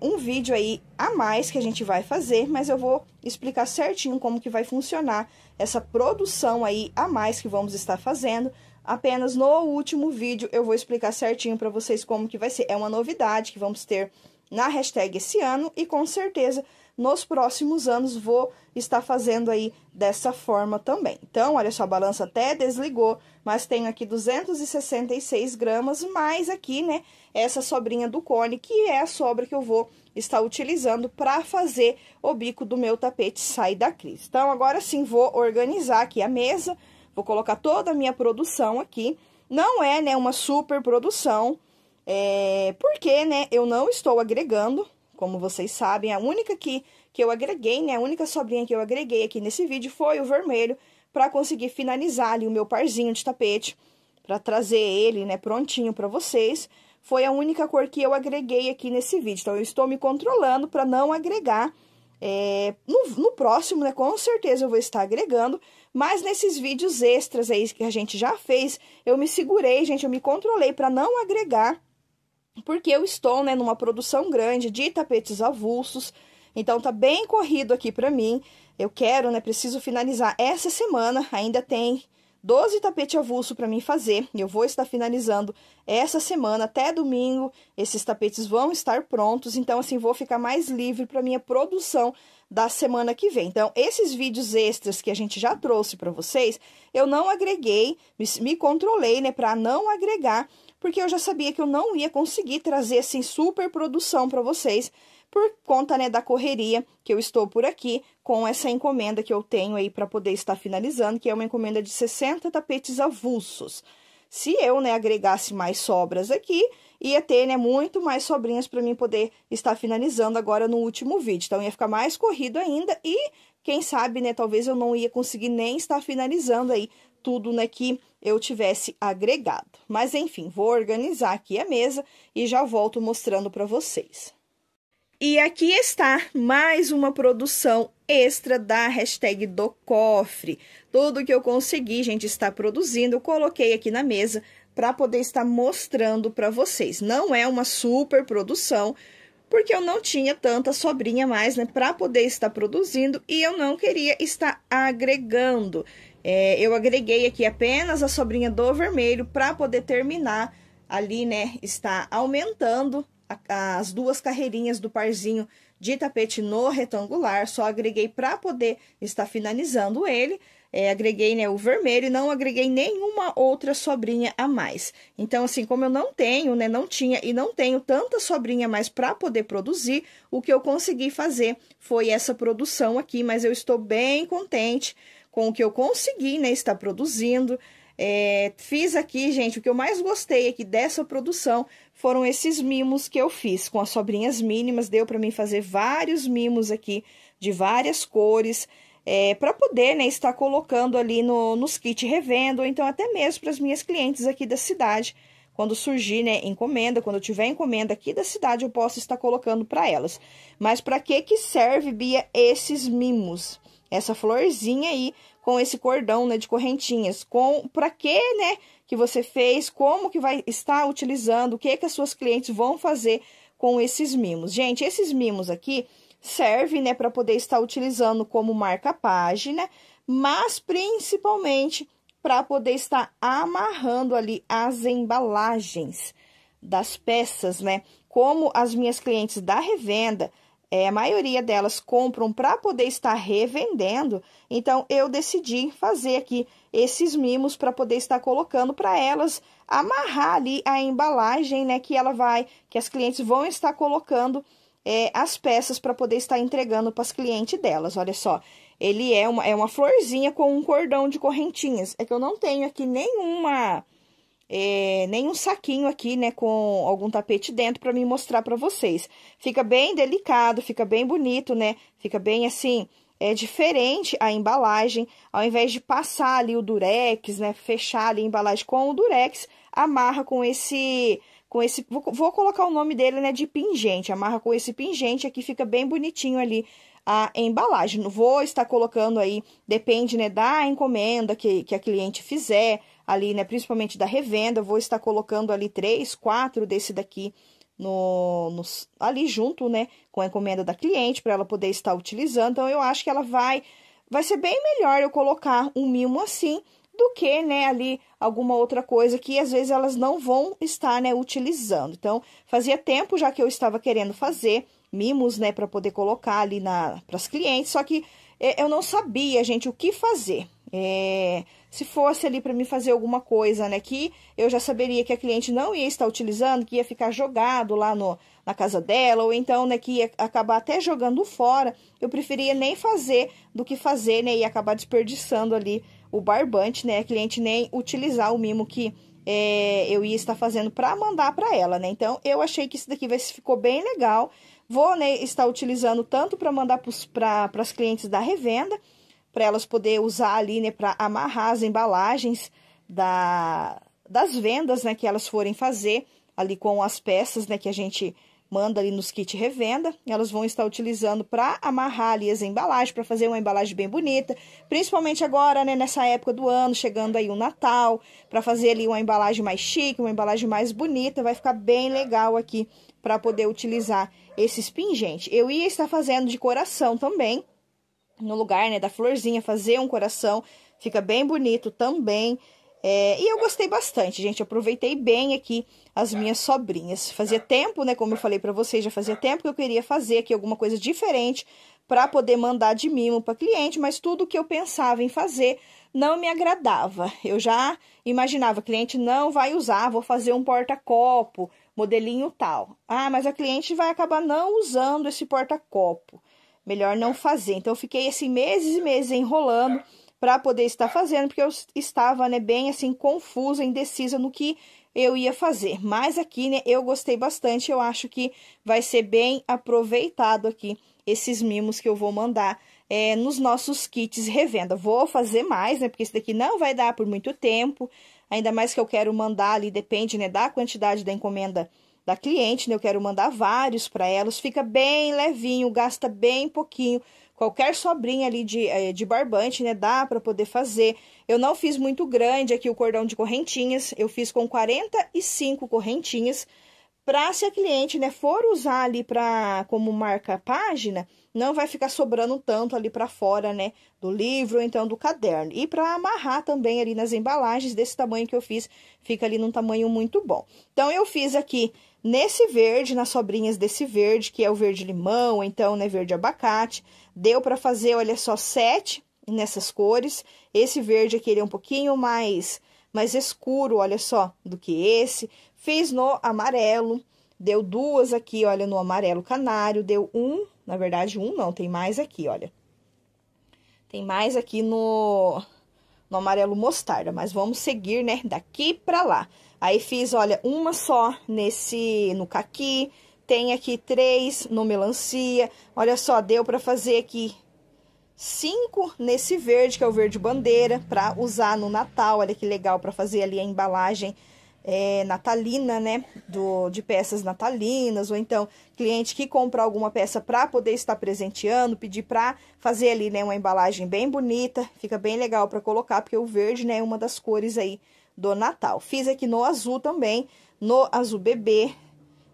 um vídeo aí a mais que a gente vai fazer, mas eu vou explicar certinho como que vai funcionar essa produção aí a mais que vamos estar fazendo. Apenas no último vídeo eu vou explicar certinho para vocês como que vai ser. É uma novidade que vamos ter na hashtag esse ano e com certeza nos próximos anos vou estar fazendo aí dessa forma também. Então, olha só, a balança até desligou, mas tenho aqui 266 gramas, mais aqui, né, essa sobrinha do cone, que é a sobra que eu vou estar utilizando para fazer o bico do meu tapete sair da crise. Então, agora sim, vou organizar aqui a mesa, vou colocar toda a minha produção aqui. Não é, né, uma super produção, porque, né, eu não estou agregando. Como vocês sabem, a única que eu agreguei, né, a única sobrinha que eu agreguei aqui nesse vídeo foi o vermelho, para conseguir finalizar ali o meu parzinho de tapete, para trazer ele, né, prontinho para vocês. Foi a única cor que eu agreguei aqui nesse vídeo, então eu estou me controlando para não agregar. No próximo, né, com certeza eu vou estar agregando, mas nesses vídeos extras aí que a gente já fez, eu me segurei, gente, eu me controlei para não agregar, porque eu estou, né, numa produção grande de tapetes avulsos, então tá bem corrido aqui pra mim. Eu quero, né, preciso finalizar essa semana, ainda tem 12 tapetes avulsos pra mim fazer. Eu vou estar finalizando essa semana, até domingo, esses tapetes vão estar prontos, então assim, vou ficar mais livre pra minha produção da semana que vem. Então, esses vídeos extras que a gente já trouxe pra vocês, eu não agreguei, me controlei, né, pra não agregar, porque eu já sabia que eu não ia conseguir trazer, assim, super produção para vocês, por conta, né, da correria que eu estou por aqui, com essa encomenda que eu tenho aí para poder estar finalizando, que é uma encomenda de 60 tapetes avulsos. Se eu, né, agregasse mais sobras aqui, ia ter, né, muito mais sobrinhas para mim poder estar finalizando agora no último vídeo. Então, ia ficar mais corrido ainda e, quem sabe, né, talvez eu não ia conseguir nem estar finalizando aí tudo, né, que eu tivesse agregado. Mas, enfim, vou organizar aqui a mesa e já volto mostrando para vocês. E aqui está mais uma produção extra da hashtag do cofre. Tudo que eu consegui, gente, estar produzindo, eu coloquei aqui na mesa para poder estar mostrando para vocês. Não é uma super produção, porque eu não tinha tanta sobrinha mais, né, para poder estar produzindo e eu não queria estar agregando. Eu agreguei aqui apenas a sobrinha do vermelho para poder terminar ali, né, está aumentando as duas carreirinhas do parzinho de tapete no retangular, só agreguei para poder estar finalizando ele. Agreguei, né, o vermelho e não agreguei nenhuma outra sobrinha a mais. Então, assim, como eu não tenho, né, não tinha e não tenho tanta sobrinha a mais para poder produzir, o que eu consegui fazer foi essa produção aqui, mas eu estou bem contente com o que eu consegui, né, estar produzindo. Fiz aqui, gente, o que eu mais gostei aqui dessa produção foram esses mimos que eu fiz com as sobrinhas mínimas. Deu para mim fazer vários mimos aqui de várias cores, para poder, né, estar colocando ali nos kits revendo, ou então até mesmo para as minhas clientes aqui da cidade. Quando surgir, né, encomenda, quando eu tiver encomenda aqui da cidade, eu posso estar colocando para elas. Mas para que serve, Bia, esses mimos? Essa florzinha aí com esse cordão, né, de correntinhas. Para que, né, que você fez, como que vai estar utilizando, o que as suas clientes vão fazer com esses mimos. Gente, esses mimos aqui servem, né, para poder estar utilizando como marca-página, mas principalmente para poder estar amarrando ali as embalagens das peças, né? Como as minhas clientes da revenda, a maioria delas compram para poder estar revendendo, então eu decidi fazer aqui esses mimos para poder estar colocando para elas amarrar ali a embalagem, né, que as clientes vão estar colocando as peças para poder estar entregando para as clientes delas. Olha só, ele é uma florzinha com um cordão de correntinhas. É que eu não tenho aqui nenhum saquinho aqui, né, com algum tapete dentro para me mostrar para vocês. Fica bem delicado, fica bem bonito, né? Fica bem assim, diferente a embalagem. Ao invés de passar ali o durex, né, fechar ali a embalagem com o durex, amarra com esse vou colocar o nome dele, né, de pingente. Amarra com esse pingente aqui, fica bem bonitinho ali a embalagem. Vou estar colocando aí, depende, né, da encomenda que a cliente fizer, ali, né, principalmente da revenda. Eu vou estar colocando ali 3, 4 desse daqui ali junto, né, com a encomenda da cliente, para ela poder estar utilizando. Então, eu acho que ela vai ser bem melhor eu colocar um mimo assim, do que, né, ali alguma outra coisa que às vezes elas não vão estar, né, utilizando. Então, fazia tempo já que eu estava querendo fazer mimos, né, para poder colocar ali para as clientes, só que eu não sabia, gente, o que fazer. Se fosse ali para mim fazer alguma coisa, né, que eu já saberia que a cliente não ia estar utilizando, que ia ficar jogado lá na casa dela, ou então, né, que ia acabar até jogando fora, eu preferia nem fazer do que fazer, né, e acabar desperdiçando ali o barbante, né, a cliente nem utilizar o mimo que eu ia estar fazendo para mandar para ela, né. Então, eu achei que isso daqui ficou bem legal. Vou, né, estar utilizando tanto para mandar para as clientes da revenda, para elas poderem usar ali, né, para amarrar as embalagens das vendas, né, que elas forem fazer ali com as peças, né, que a gente manda ali nos kits revenda. Elas vão estar utilizando para amarrar ali as embalagens, para fazer uma embalagem bem bonita, principalmente agora, né, nessa época do ano, chegando aí o Natal, para fazer ali uma embalagem mais chique, uma embalagem mais bonita, vai ficar bem legal aqui para poder utilizar esses pingentes. Eu ia estar fazendo de coração também, no lugar, né, da florzinha, fazer um coração, fica bem bonito também. E eu gostei bastante, gente, aproveitei bem aqui as minhas sobrinhas. Fazia tempo, né, como eu falei pra vocês, já fazia tempo que eu queria fazer aqui alguma coisa diferente para poder mandar de mimo para cliente, mas tudo que eu pensava em fazer não me agradava. Eu já imaginava, cliente não vai usar, vou fazer um porta-copo, modelinho tal. Ah, mas a cliente vai acabar não usando esse porta-copo. Melhor não fazer. Então, eu fiquei, assim, meses e meses enrolando para poder estar fazendo, porque eu estava, né, bem, assim, confusa, indecisa no que eu ia fazer. Mas aqui, né, eu gostei bastante, eu acho que vai ser bem aproveitado aqui esses mimos que eu vou mandar nos nossos kits revenda. Vou fazer mais, né, porque esse daqui não vai dar por muito tempo, ainda mais que eu quero mandar ali, depende, né, da quantidade da encomenda da cliente, né? Eu quero mandar vários para elas, fica bem levinho, gasta bem pouquinho. Qualquer sobrinha ali de barbante, né? Dá para poder fazer. Eu não fiz muito grande aqui o cordão de correntinhas, eu fiz com 45 correntinhas, para se a cliente, né, for usar ali como marca-página, não vai ficar sobrando tanto ali para fora, né, do livro ou então do caderno. E para amarrar também ali nas embalagens, desse tamanho que eu fiz, fica ali num tamanho muito bom. Então, eu fiz aqui nesse verde, nas sobrinhas desse verde, que é o verde limão, ou então, né, verde abacate. Deu para fazer, olha só, 7 nessas cores. Esse verde aqui, ele é um pouquinho mais escuro, olha só, do que esse. Fiz no amarelo, deu 2 aqui, olha, no amarelo canário, deu 1, na verdade 1 não, tem mais aqui, olha. Tem mais aqui no amarelo mostarda, mas vamos seguir, né, daqui pra lá. Aí fiz, olha, uma só no caqui, tem aqui 3 no melancia, olha só, deu pra fazer aqui 5 nesse verde, que é o verde bandeira, pra usar no Natal, olha que legal, pra fazer ali a embalagem natalina, né, de peças natalinas, ou então cliente que comprar alguma peça para poder estar presenteando, pedir para fazer ali, né, uma embalagem bem bonita, fica bem legal para colocar, porque o verde, né, é uma das cores aí do Natal. Fiz aqui no azul também, no azul bebê,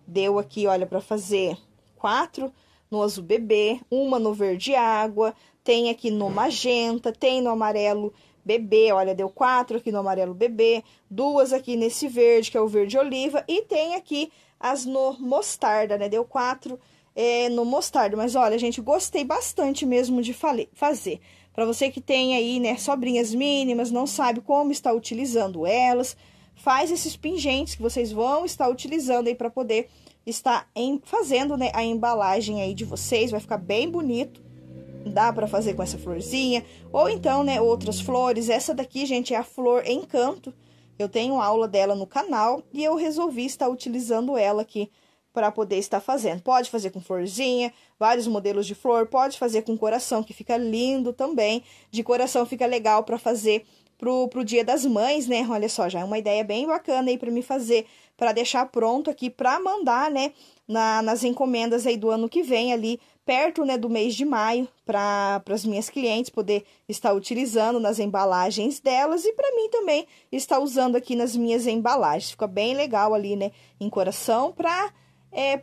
deu aqui, olha, para fazer 4 no azul bebê, uma no verde água, tem aqui no magenta, tem no amarelo bebê, olha, deu 4 aqui no amarelo bebê, 2 aqui nesse verde, que é o verde oliva, e tem aqui as no mostarda, né, deu 4 no mostarda, mas olha, gente, gostei bastante mesmo de fazer. Para você que tem aí, né, sobrinhas mínimas, não sabe como está utilizando elas, faz esses pingentes que vocês vão estar utilizando aí para poder estar fazendo, né, a embalagem aí de vocês, vai ficar bem bonito. Dá para fazer com essa florzinha, ou então, né, outras flores. Essa daqui, gente, é a flor Encanto. Eu tenho aula dela no canal e eu resolvi estar utilizando ela aqui para poder estar fazendo. Pode fazer com florzinha, vários modelos de flor, pode fazer com coração, que fica lindo também. De coração fica legal para fazer pro Dia das Mães, né? Olha só, já é uma ideia bem bacana aí para me fazer, para deixar pronto aqui para mandar, né, nas encomendas aí do ano que vem ali perto, né, do mês de maio, para as minhas clientes poder estar utilizando nas embalagens delas e para mim também estar usando aqui nas minhas embalagens. Fica bem legal ali, né, em coração para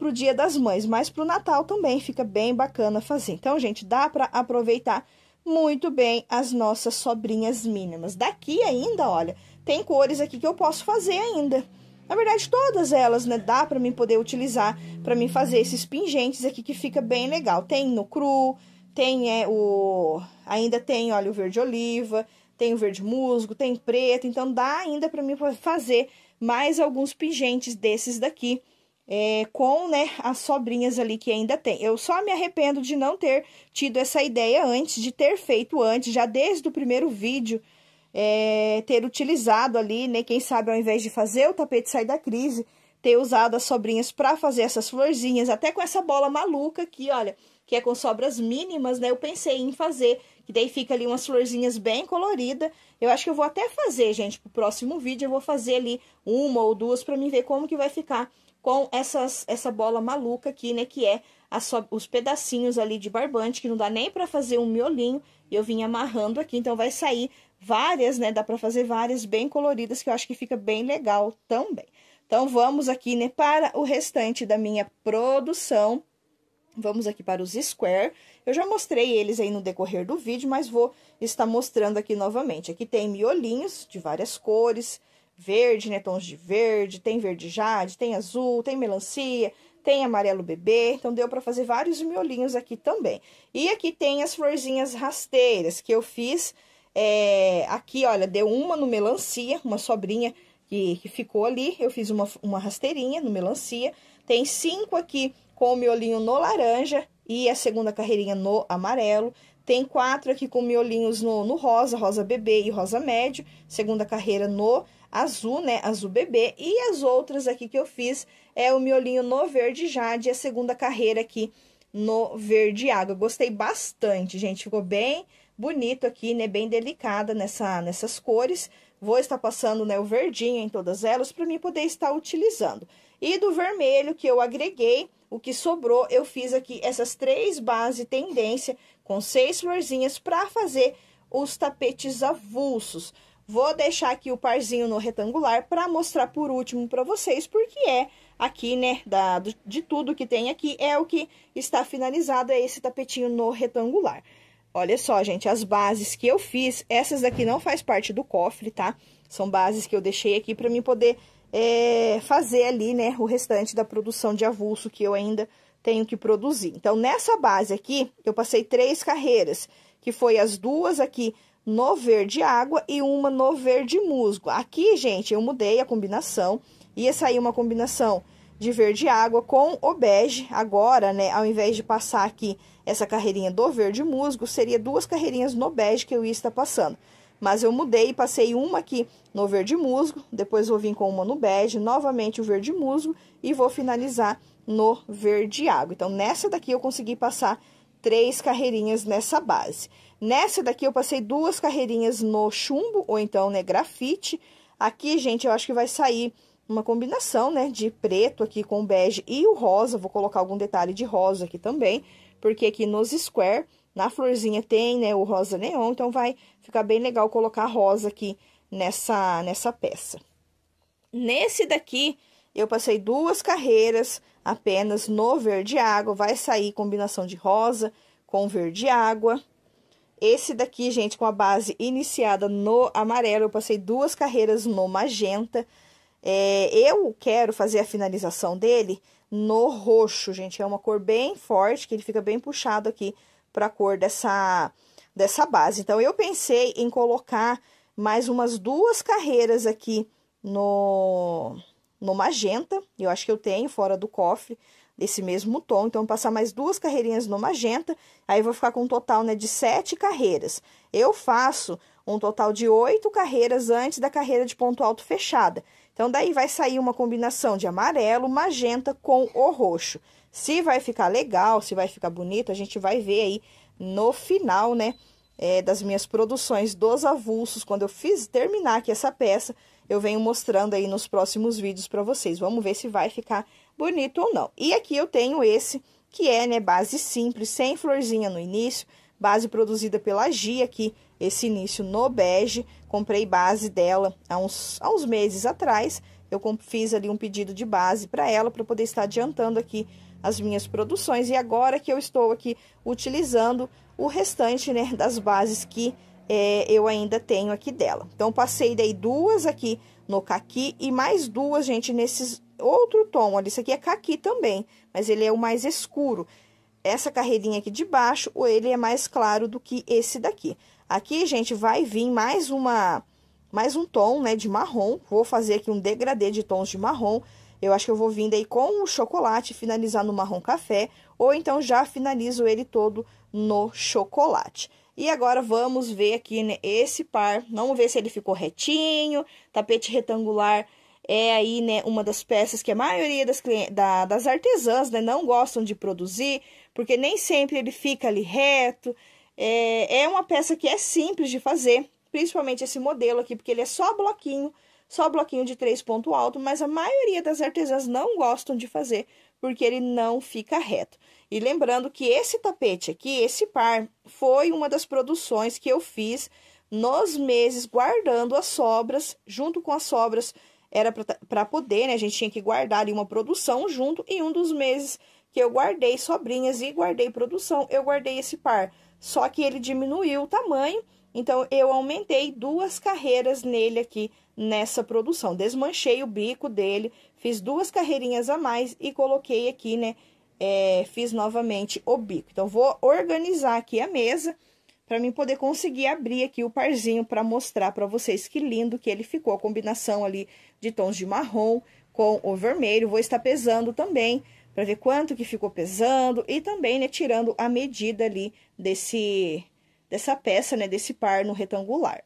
o Dia das Mães, mas para o Natal também fica bem bacana fazer. Então, gente, dá para aproveitar muito bem as nossas sobrinhas mínimas. Daqui ainda, olha, tem cores aqui que eu posso fazer ainda. Na verdade, todas elas, né, dá para mim poder utilizar para mim fazer esses pingentes aqui que fica bem legal. Tem no cru, tem ainda tem, olha, o verde oliva, tem o verde musgo, tem preto, então dá ainda para mim fazer mais alguns pingentes desses daqui. Com, né, as sobrinhas ali que ainda tem. Eu só me arrependo de não ter tido essa ideia antes, de ter feito antes, já desde o primeiro vídeo, ter utilizado ali, né, quem sabe ao invés de fazer o tapete sair da crise, ter usado as sobrinhas para fazer essas florzinhas, até com essa bola maluca aqui, olha, que é com sobras mínimas, né, eu pensei em fazer, que daí fica ali umas florzinhas bem coloridas. Eu acho que eu vou até fazer, gente, pro próximo vídeo eu vou fazer ali uma ou duas para mim ver como que vai ficar com essa bola maluca aqui, né, que é os pedacinhos ali de barbante, que não dá nem para fazer um miolinho, e eu vim amarrando aqui, então vai sair várias, né, dá para fazer várias bem coloridas, que eu acho que fica bem legal também. Então, vamos aqui, né, para o restante da minha produção. Vamos aqui para os square. Eu já mostrei eles aí no decorrer do vídeo, mas vou estar mostrando aqui novamente. Aqui tem miolinhos de várias cores, verde, né, tons de verde, tem verde jade, tem azul, tem melancia, tem amarelo bebê, então deu para fazer vários miolinhos aqui também. E aqui tem as florzinhas rasteiras que eu fiz, aqui, olha, deu uma no melancia, uma sobrinha que ficou ali, eu fiz uma rasteirinha no melancia, tem 5 aqui com o miolinho no laranja e a segunda carreirinha no amarelo. Tem 4 aqui com miolinhos no rosa, rosa bebê e rosa médio, segunda carreira no azul, né, azul bebê. E as outras aqui que eu fiz o miolinho no verde jade e a segunda carreira aqui no verde água. Gostei bastante, gente, ficou bem bonito aqui, né, bem delicada nessas cores. Vou estar passando, né, o verdinho em todas elas para mim poder estar utilizando. E do vermelho que eu agreguei, o que sobrou, eu fiz aqui essas 3 bases tendência com 6 florzinhas para fazer os tapetes avulsos. Vou deixar aqui o parzinho no retangular para mostrar por último para vocês, porque aqui, né, de tudo que tem aqui, é o que está finalizado, é esse tapetinho no retangular. Olha só, gente, as bases que eu fiz, essas daqui não faz parte do cofre, tá? São bases que eu deixei aqui para mim poder fazer ali, né, o restante da produção de avulso que eu ainda tenho que produzir. Então, nessa base aqui, eu passei 3 carreiras, que foi as 2 aqui no verde água e uma no verde musgo. Aqui, gente, eu mudei a combinação, ia sair uma combinação de verde água com o bege. Agora, né, ao invés de passar aqui essa carreirinha do verde musgo, seria 2 carreirinhas no bege que eu ia estar passando. Mas eu mudei e passei uma aqui no verde musgo, depois vou vir com uma no bege, novamente o verde musgo e vou finalizar no verde água. Então, nessa daqui eu consegui passar 3 carreirinhas nessa base. Nessa daqui eu passei 2 carreirinhas no chumbo, ou então, né, grafite. Aqui, gente, eu acho que vai sair uma combinação, né, de preto aqui com o bege e o rosa. Vou colocar algum detalhe de rosa aqui também, porque aqui nos square, na florzinha tem, né, o rosa neon, então vai ficar bem legal colocar rosa aqui nessa peça. Nesse daqui, eu passei 2 carreiras apenas no verde água, vai sair combinação de rosa com verde água. Esse daqui, gente, com a base iniciada no amarelo, eu passei 2 carreiras no magenta. Eu quero fazer a finalização dele no roxo, gente, é uma cor bem forte, que ele fica bem puxado aqui para a cor dessa base. Então, eu pensei em colocar mais umas 2 carreiras aqui no magenta. Eu acho que eu tenho fora do cofre desse mesmo tom. Então, passar mais 2 carreirinhas no magenta. Aí, eu vou ficar com um total, né, de 7 carreiras. Eu faço um total de 8 carreiras antes da carreira de ponto alto fechada. Então, daí vai sair uma combinação de amarelo, magenta com o roxo. Se vai ficar legal, se vai ficar bonito, a gente vai ver aí no final, né, das minhas produções dos avulsos. Quando eu terminar aqui essa peça, eu venho mostrando aí nos próximos vídeos para vocês. Vamos ver se vai ficar bonito ou não. E aqui eu tenho esse que é, né, base simples, sem florzinha no início, base produzida pela Gia aqui, esse início no bege. Comprei base dela há uns meses atrás. Eu fiz ali um pedido de base para ela, para poder estar adiantando aqui as minhas produções. E agora que eu estou aqui utilizando o restante, né, das bases que eu ainda tenho aqui dela. Então, passei daí 2 aqui no caqui e mais 2, gente, nesses outro tom. Olha, isso aqui é caqui também, mas ele é o mais escuro. Essa carreirinha aqui de baixo, ou ele é mais claro do que esse daqui. Aqui, gente, vai vir mais um tom, né, de marrom. Vou fazer aqui um degradê de tons de marrom. Eu acho que eu vou vir daí com o chocolate, finalizar no marrom café, ou então já finalizo ele todo no chocolate. E agora vamos ver aqui, né, esse par. Vamos ver se ele ficou retinho. Tapete retangular é aí, né, uma das peças que a maioria das artesãs, né, não gostam de produzir, porque nem sempre ele fica ali reto. É uma peça que é simples de fazer, principalmente esse modelo aqui, porque ele é só bloquinho de 3 pontos altos, mas a maioria das artesãs não gostam de fazer, porque ele não fica reto. E lembrando que esse tapete aqui, esse par, foi uma das produções que eu fiz nos meses guardando as sobras. Junto com as sobras, era para poder, né, a gente tinha que guardar ali uma produção junto, e um dos meses que eu guardei sobrinhas e guardei produção, eu guardei esse par. Só que ele diminuiu o tamanho, então eu aumentei 2 carreiras nele aqui, nessa produção. Desmanchei o bico dele, fiz 2 carreirinhas a mais e coloquei aqui, né, fiz novamente o bico. Então, vou organizar aqui a mesa para mim poder conseguir abrir aqui o parzinho para mostrar para vocês que lindo que ele ficou. A combinação ali de tons de marrom com o vermelho. Vou estar pesando também para ver quanto que ficou pesando e também, né, tirando a medida ali dessa peça, né, desse par no retangular.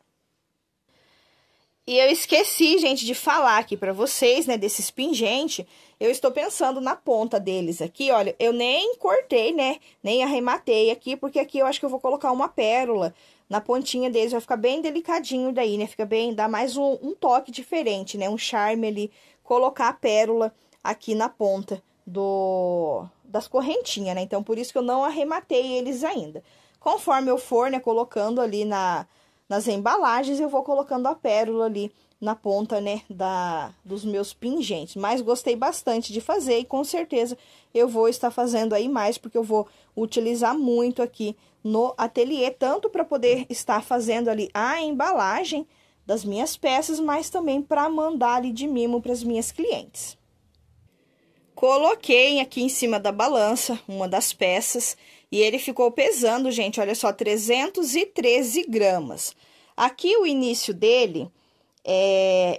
E eu esqueci, gente, de falar aqui pra vocês, né, desses pingentes. Eu estou pensando na ponta deles aqui, olha, eu nem cortei, né, nem arrematei aqui, porque aqui eu acho que eu vou colocar uma pérola na pontinha deles, vai ficar bem delicadinho daí, né, fica bem, dá mais um toque diferente, né, um charme ali, colocar a pérola aqui na ponta das correntinhas, né, então por isso que eu não arrematei eles ainda. Conforme eu for, né, colocando ali nas embalagens, eu vou colocando a pérola ali na ponta, né, dos meus pingentes. Mas gostei bastante de fazer e com certeza eu vou estar fazendo aí mais, porque eu vou utilizar muito aqui no ateliê, tanto para poder estar fazendo ali a embalagem das minhas peças, mas também para mandar ali de mimo para as minhas clientes. Coloquei aqui em cima da balança uma das peças e ele ficou pesando, gente, olha só, 313 gramas. Aqui o início dele,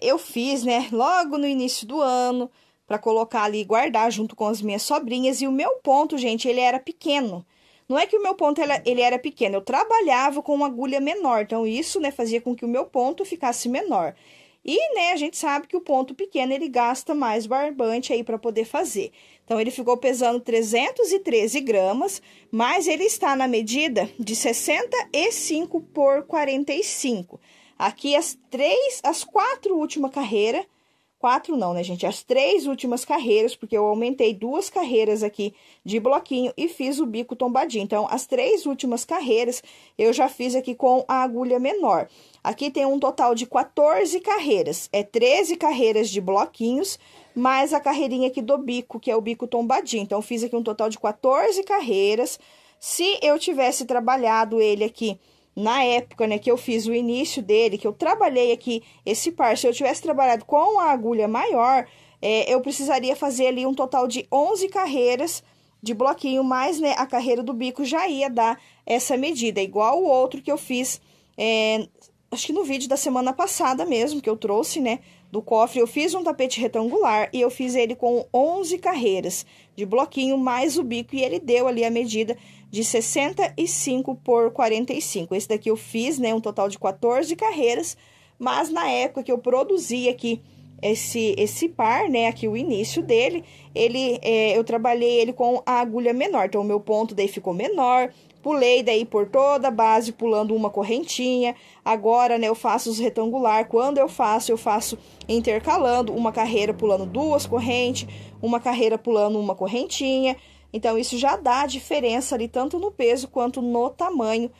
eu fiz, né, logo no início do ano, para colocar ali e guardar junto com as minhas sobrinhas. E o meu ponto, gente, ele era pequeno. Não é que o meu ponto ele era pequeno, eu trabalhava com uma agulha menor, então isso, né, fazia com que o meu ponto ficasse menor. E, né, a gente sabe que o ponto pequeno, ele gasta mais barbante aí para poder fazer. Então, ele ficou pesando 313 gramas, mas ele está na medida de 65 por 45. Aqui, as 4 últimas carreiras, 4 não, né, gente? As 3 últimas carreiras, porque eu aumentei 2 carreiras aqui de bloquinho e fiz o bico tombadinho. Então, as 3 últimas carreiras eu já fiz aqui com a agulha menor. Aqui tem um total de 14 carreiras, 13 carreiras de bloquinhos, mais a carreirinha aqui do bico, que é o bico tombadinho. Então, fiz aqui um total de 14 carreiras. Se eu tivesse trabalhado ele aqui na época, né, que eu fiz o início dele, que eu trabalhei aqui esse par, se eu tivesse trabalhado com a agulha maior, eu precisaria fazer ali um total de 11 carreiras de bloquinho, mais, né, a carreira do bico já ia dar essa medida, igual o outro que eu fiz, acho que no vídeo da semana passada mesmo, que eu trouxe, né, do cofre. Eu fiz um tapete retangular e eu fiz ele com 11 carreiras de bloquinho, mais o bico, e ele deu ali a medida de 65 por 45. Esse daqui eu fiz, né, um total de 14 carreiras, mas na época que eu produzi aqui esse par, né, aqui o início dele, eu trabalhei ele com a agulha menor, então o meu ponto daí ficou menor. Pulei daí por toda a base, pulando uma correntinha. Agora, né, eu faço os retangular. Quando eu faço intercalando uma carreira pulando 2 correntes, uma carreira pulando uma correntinha. Então, isso já dá diferença ali, tanto no peso quanto no tamanho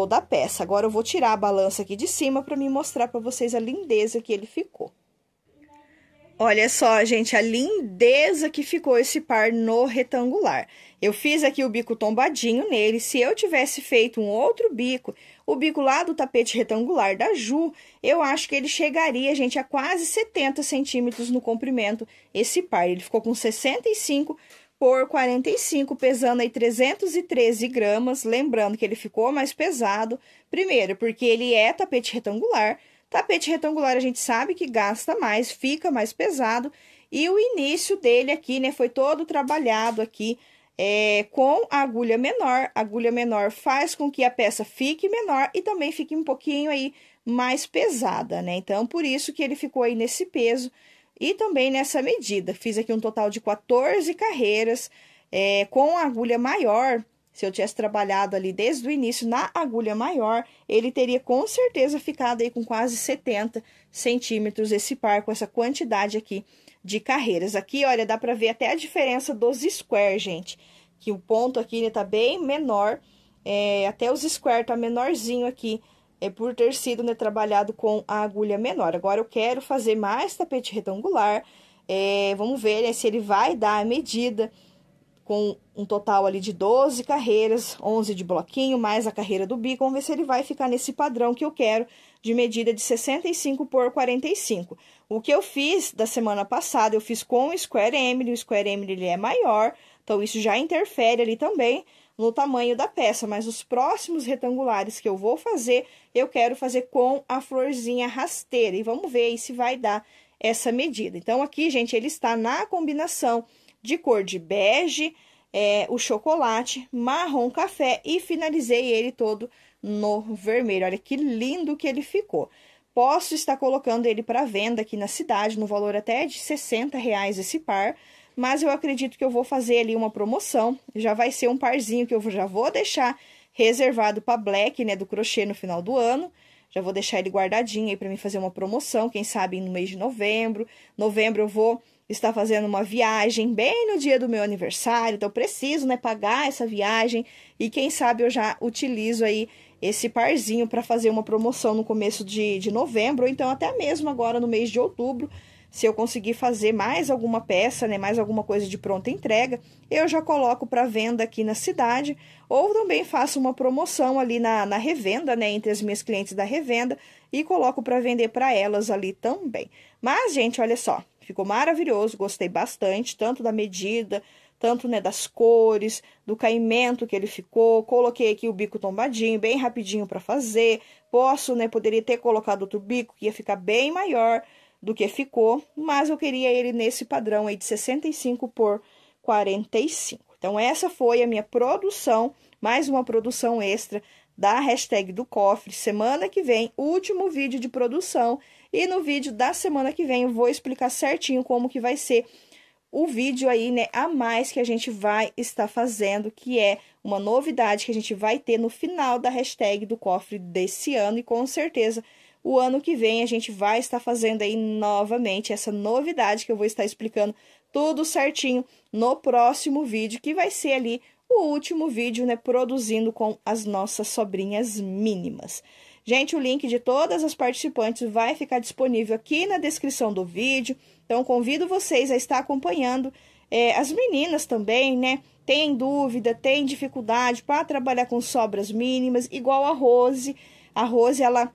da peça. Agora, eu vou tirar a balança aqui de cima para me mostrar para vocês a lindeza que ele ficou. Olha só, gente, a lindeza que ficou esse par no retangular. Eu fiz aqui o bico tombadinho nele. Se eu tivesse feito um outro bico, o bico lá do tapete retangular da Ju, eu acho que ele chegaria, gente, a quase 70 centímetros no comprimento, esse par. Ele ficou com 65 por 45, pesando aí 313 gramas. Lembrando que ele ficou mais pesado, primeiro, porque ele é tapete retangular. Tapete retangular a gente sabe que gasta mais, fica mais pesado. E o início dele aqui, né, foi todo trabalhado aqui com a agulha menor. A agulha menor faz com que a peça fique menor e também fique um pouquinho aí mais pesada, né? Então, por isso que ele ficou aí nesse peso e também nessa medida. Fiz aqui um total de 14 carreiras com a agulha maior. Se eu tivesse trabalhado ali desde o início na agulha maior, ele teria com certeza ficado aí com quase 70 centímetros esse par, com essa quantidade aqui de carreiras. Aqui, olha, dá pra ver até a diferença dos square, gente. Que o ponto aqui, né, tá bem menor, até os square tá menorzinho aqui, por ter sido, né, trabalhado com a agulha menor. Agora, eu quero fazer mais tapete retangular, vamos ver, né, se ele vai dar a medida com um total ali de 12 carreiras, 11 de bloquinho, mais a carreira do bico. Vamos ver se ele vai ficar nesse padrão que eu quero, de medida de 65 por 45. O que eu fiz da semana passada, eu fiz com o Square Emily. O Square Emily ele é maior, então isso já interfere ali também no tamanho da peça. Mas os próximos retangulares que eu vou fazer, eu quero fazer com a florzinha rasteira. E vamos ver aí se vai dar essa medida. Então, aqui, gente, ele está na combinação de cor de bege, o chocolate, marrom café e finalizei ele todo no vermelho. Olha que lindo que ele ficou. Posso estar colocando ele para venda aqui na cidade, no valor até de R$60 esse par, mas eu acredito que eu vou fazer ali uma promoção. Já vai ser um parzinho que eu já vou deixar reservado para Black, né, do crochê no final do ano. Já vou deixar ele guardadinho aí para mim fazer uma promoção, quem sabe no mês de novembro. Novembro eu vou estar fazendo uma viagem bem no dia do meu aniversário, então eu preciso, né, pagar essa viagem e quem sabe eu já utilizo aí esse parzinho para fazer uma promoção no começo de novembro, ou então até mesmo agora no mês de outubro, se eu conseguir fazer mais alguma peça, né, mais alguma coisa de pronta entrega, eu já coloco para venda aqui na cidade, ou também faço uma promoção ali na revenda, né, entre as minhas clientes da revenda, e coloco para vender para elas ali também. Mas, gente, olha só, ficou maravilhoso, gostei bastante, tanto da medida, tanto, né, das cores, do caimento que ele ficou. Coloquei aqui o bico tombadinho, bem rapidinho para fazer. Poderia ter colocado outro bico, que ia ficar bem maior do que ficou, mas eu queria ele nesse padrão aí de 65 por 45. Então, essa foi a minha produção, mais uma produção extra da hashtag do cofre. Semana que vem, último vídeo de produção. E no vídeo da semana que vem eu vou explicar certinho como que vai ser o vídeo aí, né, a mais que a gente vai estar fazendo, que é uma novidade que a gente vai ter no final da hashtag do cofre desse ano. E com certeza, o ano que vem a gente vai estar fazendo aí novamente essa novidade que eu vou estar explicando tudo certinho no próximo vídeo, que vai ser ali o último vídeo, né, produzindo com as nossas sobrinhas mínimas. Gente, o link de todas as participantes vai ficar disponível aqui na descrição do vídeo. Então, convido vocês a estar acompanhando. As meninas também, né? Tem dúvida, tem dificuldade para trabalhar com sobras mínimas, igual a Rose. A Rose, ela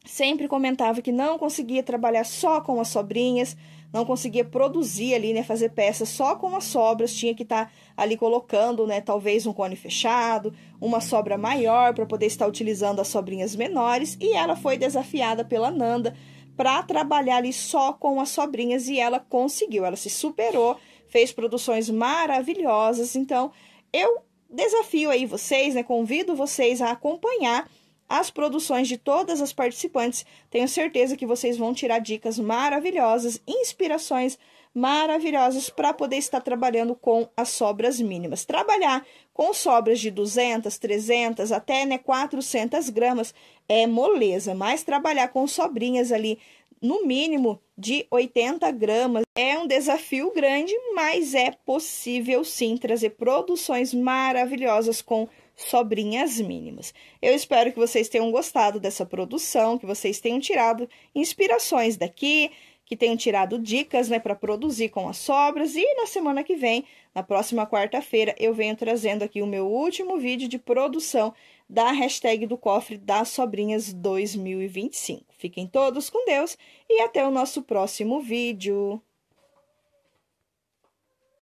sempre comentava que não conseguia trabalhar só com as sobrinhas, não conseguia produzir ali, né, fazer peças só com as sobras, tinha que estar ali colocando, né, talvez um cone fechado, uma sobra maior para poder estar utilizando as sobrinhas menores, e ela foi desafiada pela Nanda para trabalhar ali só com as sobrinhas e ela conseguiu, ela se superou, fez produções maravilhosas. Então, eu desafio aí vocês, né, convido vocês a acompanhar as produções de todas as participantes. Tenho certeza que vocês vão tirar dicas maravilhosas, inspirações maravilhosas para poder estar trabalhando com as sobras mínimas. Trabalhar com sobras de 200, 300, até, né, 400 gramas é moleza, mas trabalhar com sobrinhas ali no mínimo de 80 gramas. É um desafio grande, mas é possível sim trazer produções maravilhosas com sobrinhas mínimas. Eu espero que vocês tenham gostado dessa produção, que vocês tenham tirado inspirações daqui, que tenham tirado dicas, né, para produzir com as sobras. E na semana que vem, na próxima quarta-feira, eu venho trazendo aqui o meu último vídeo de produção da hashtag do Cofre das Sobrinhas 2025. Fiquem todos com Deus e até o nosso próximo vídeo.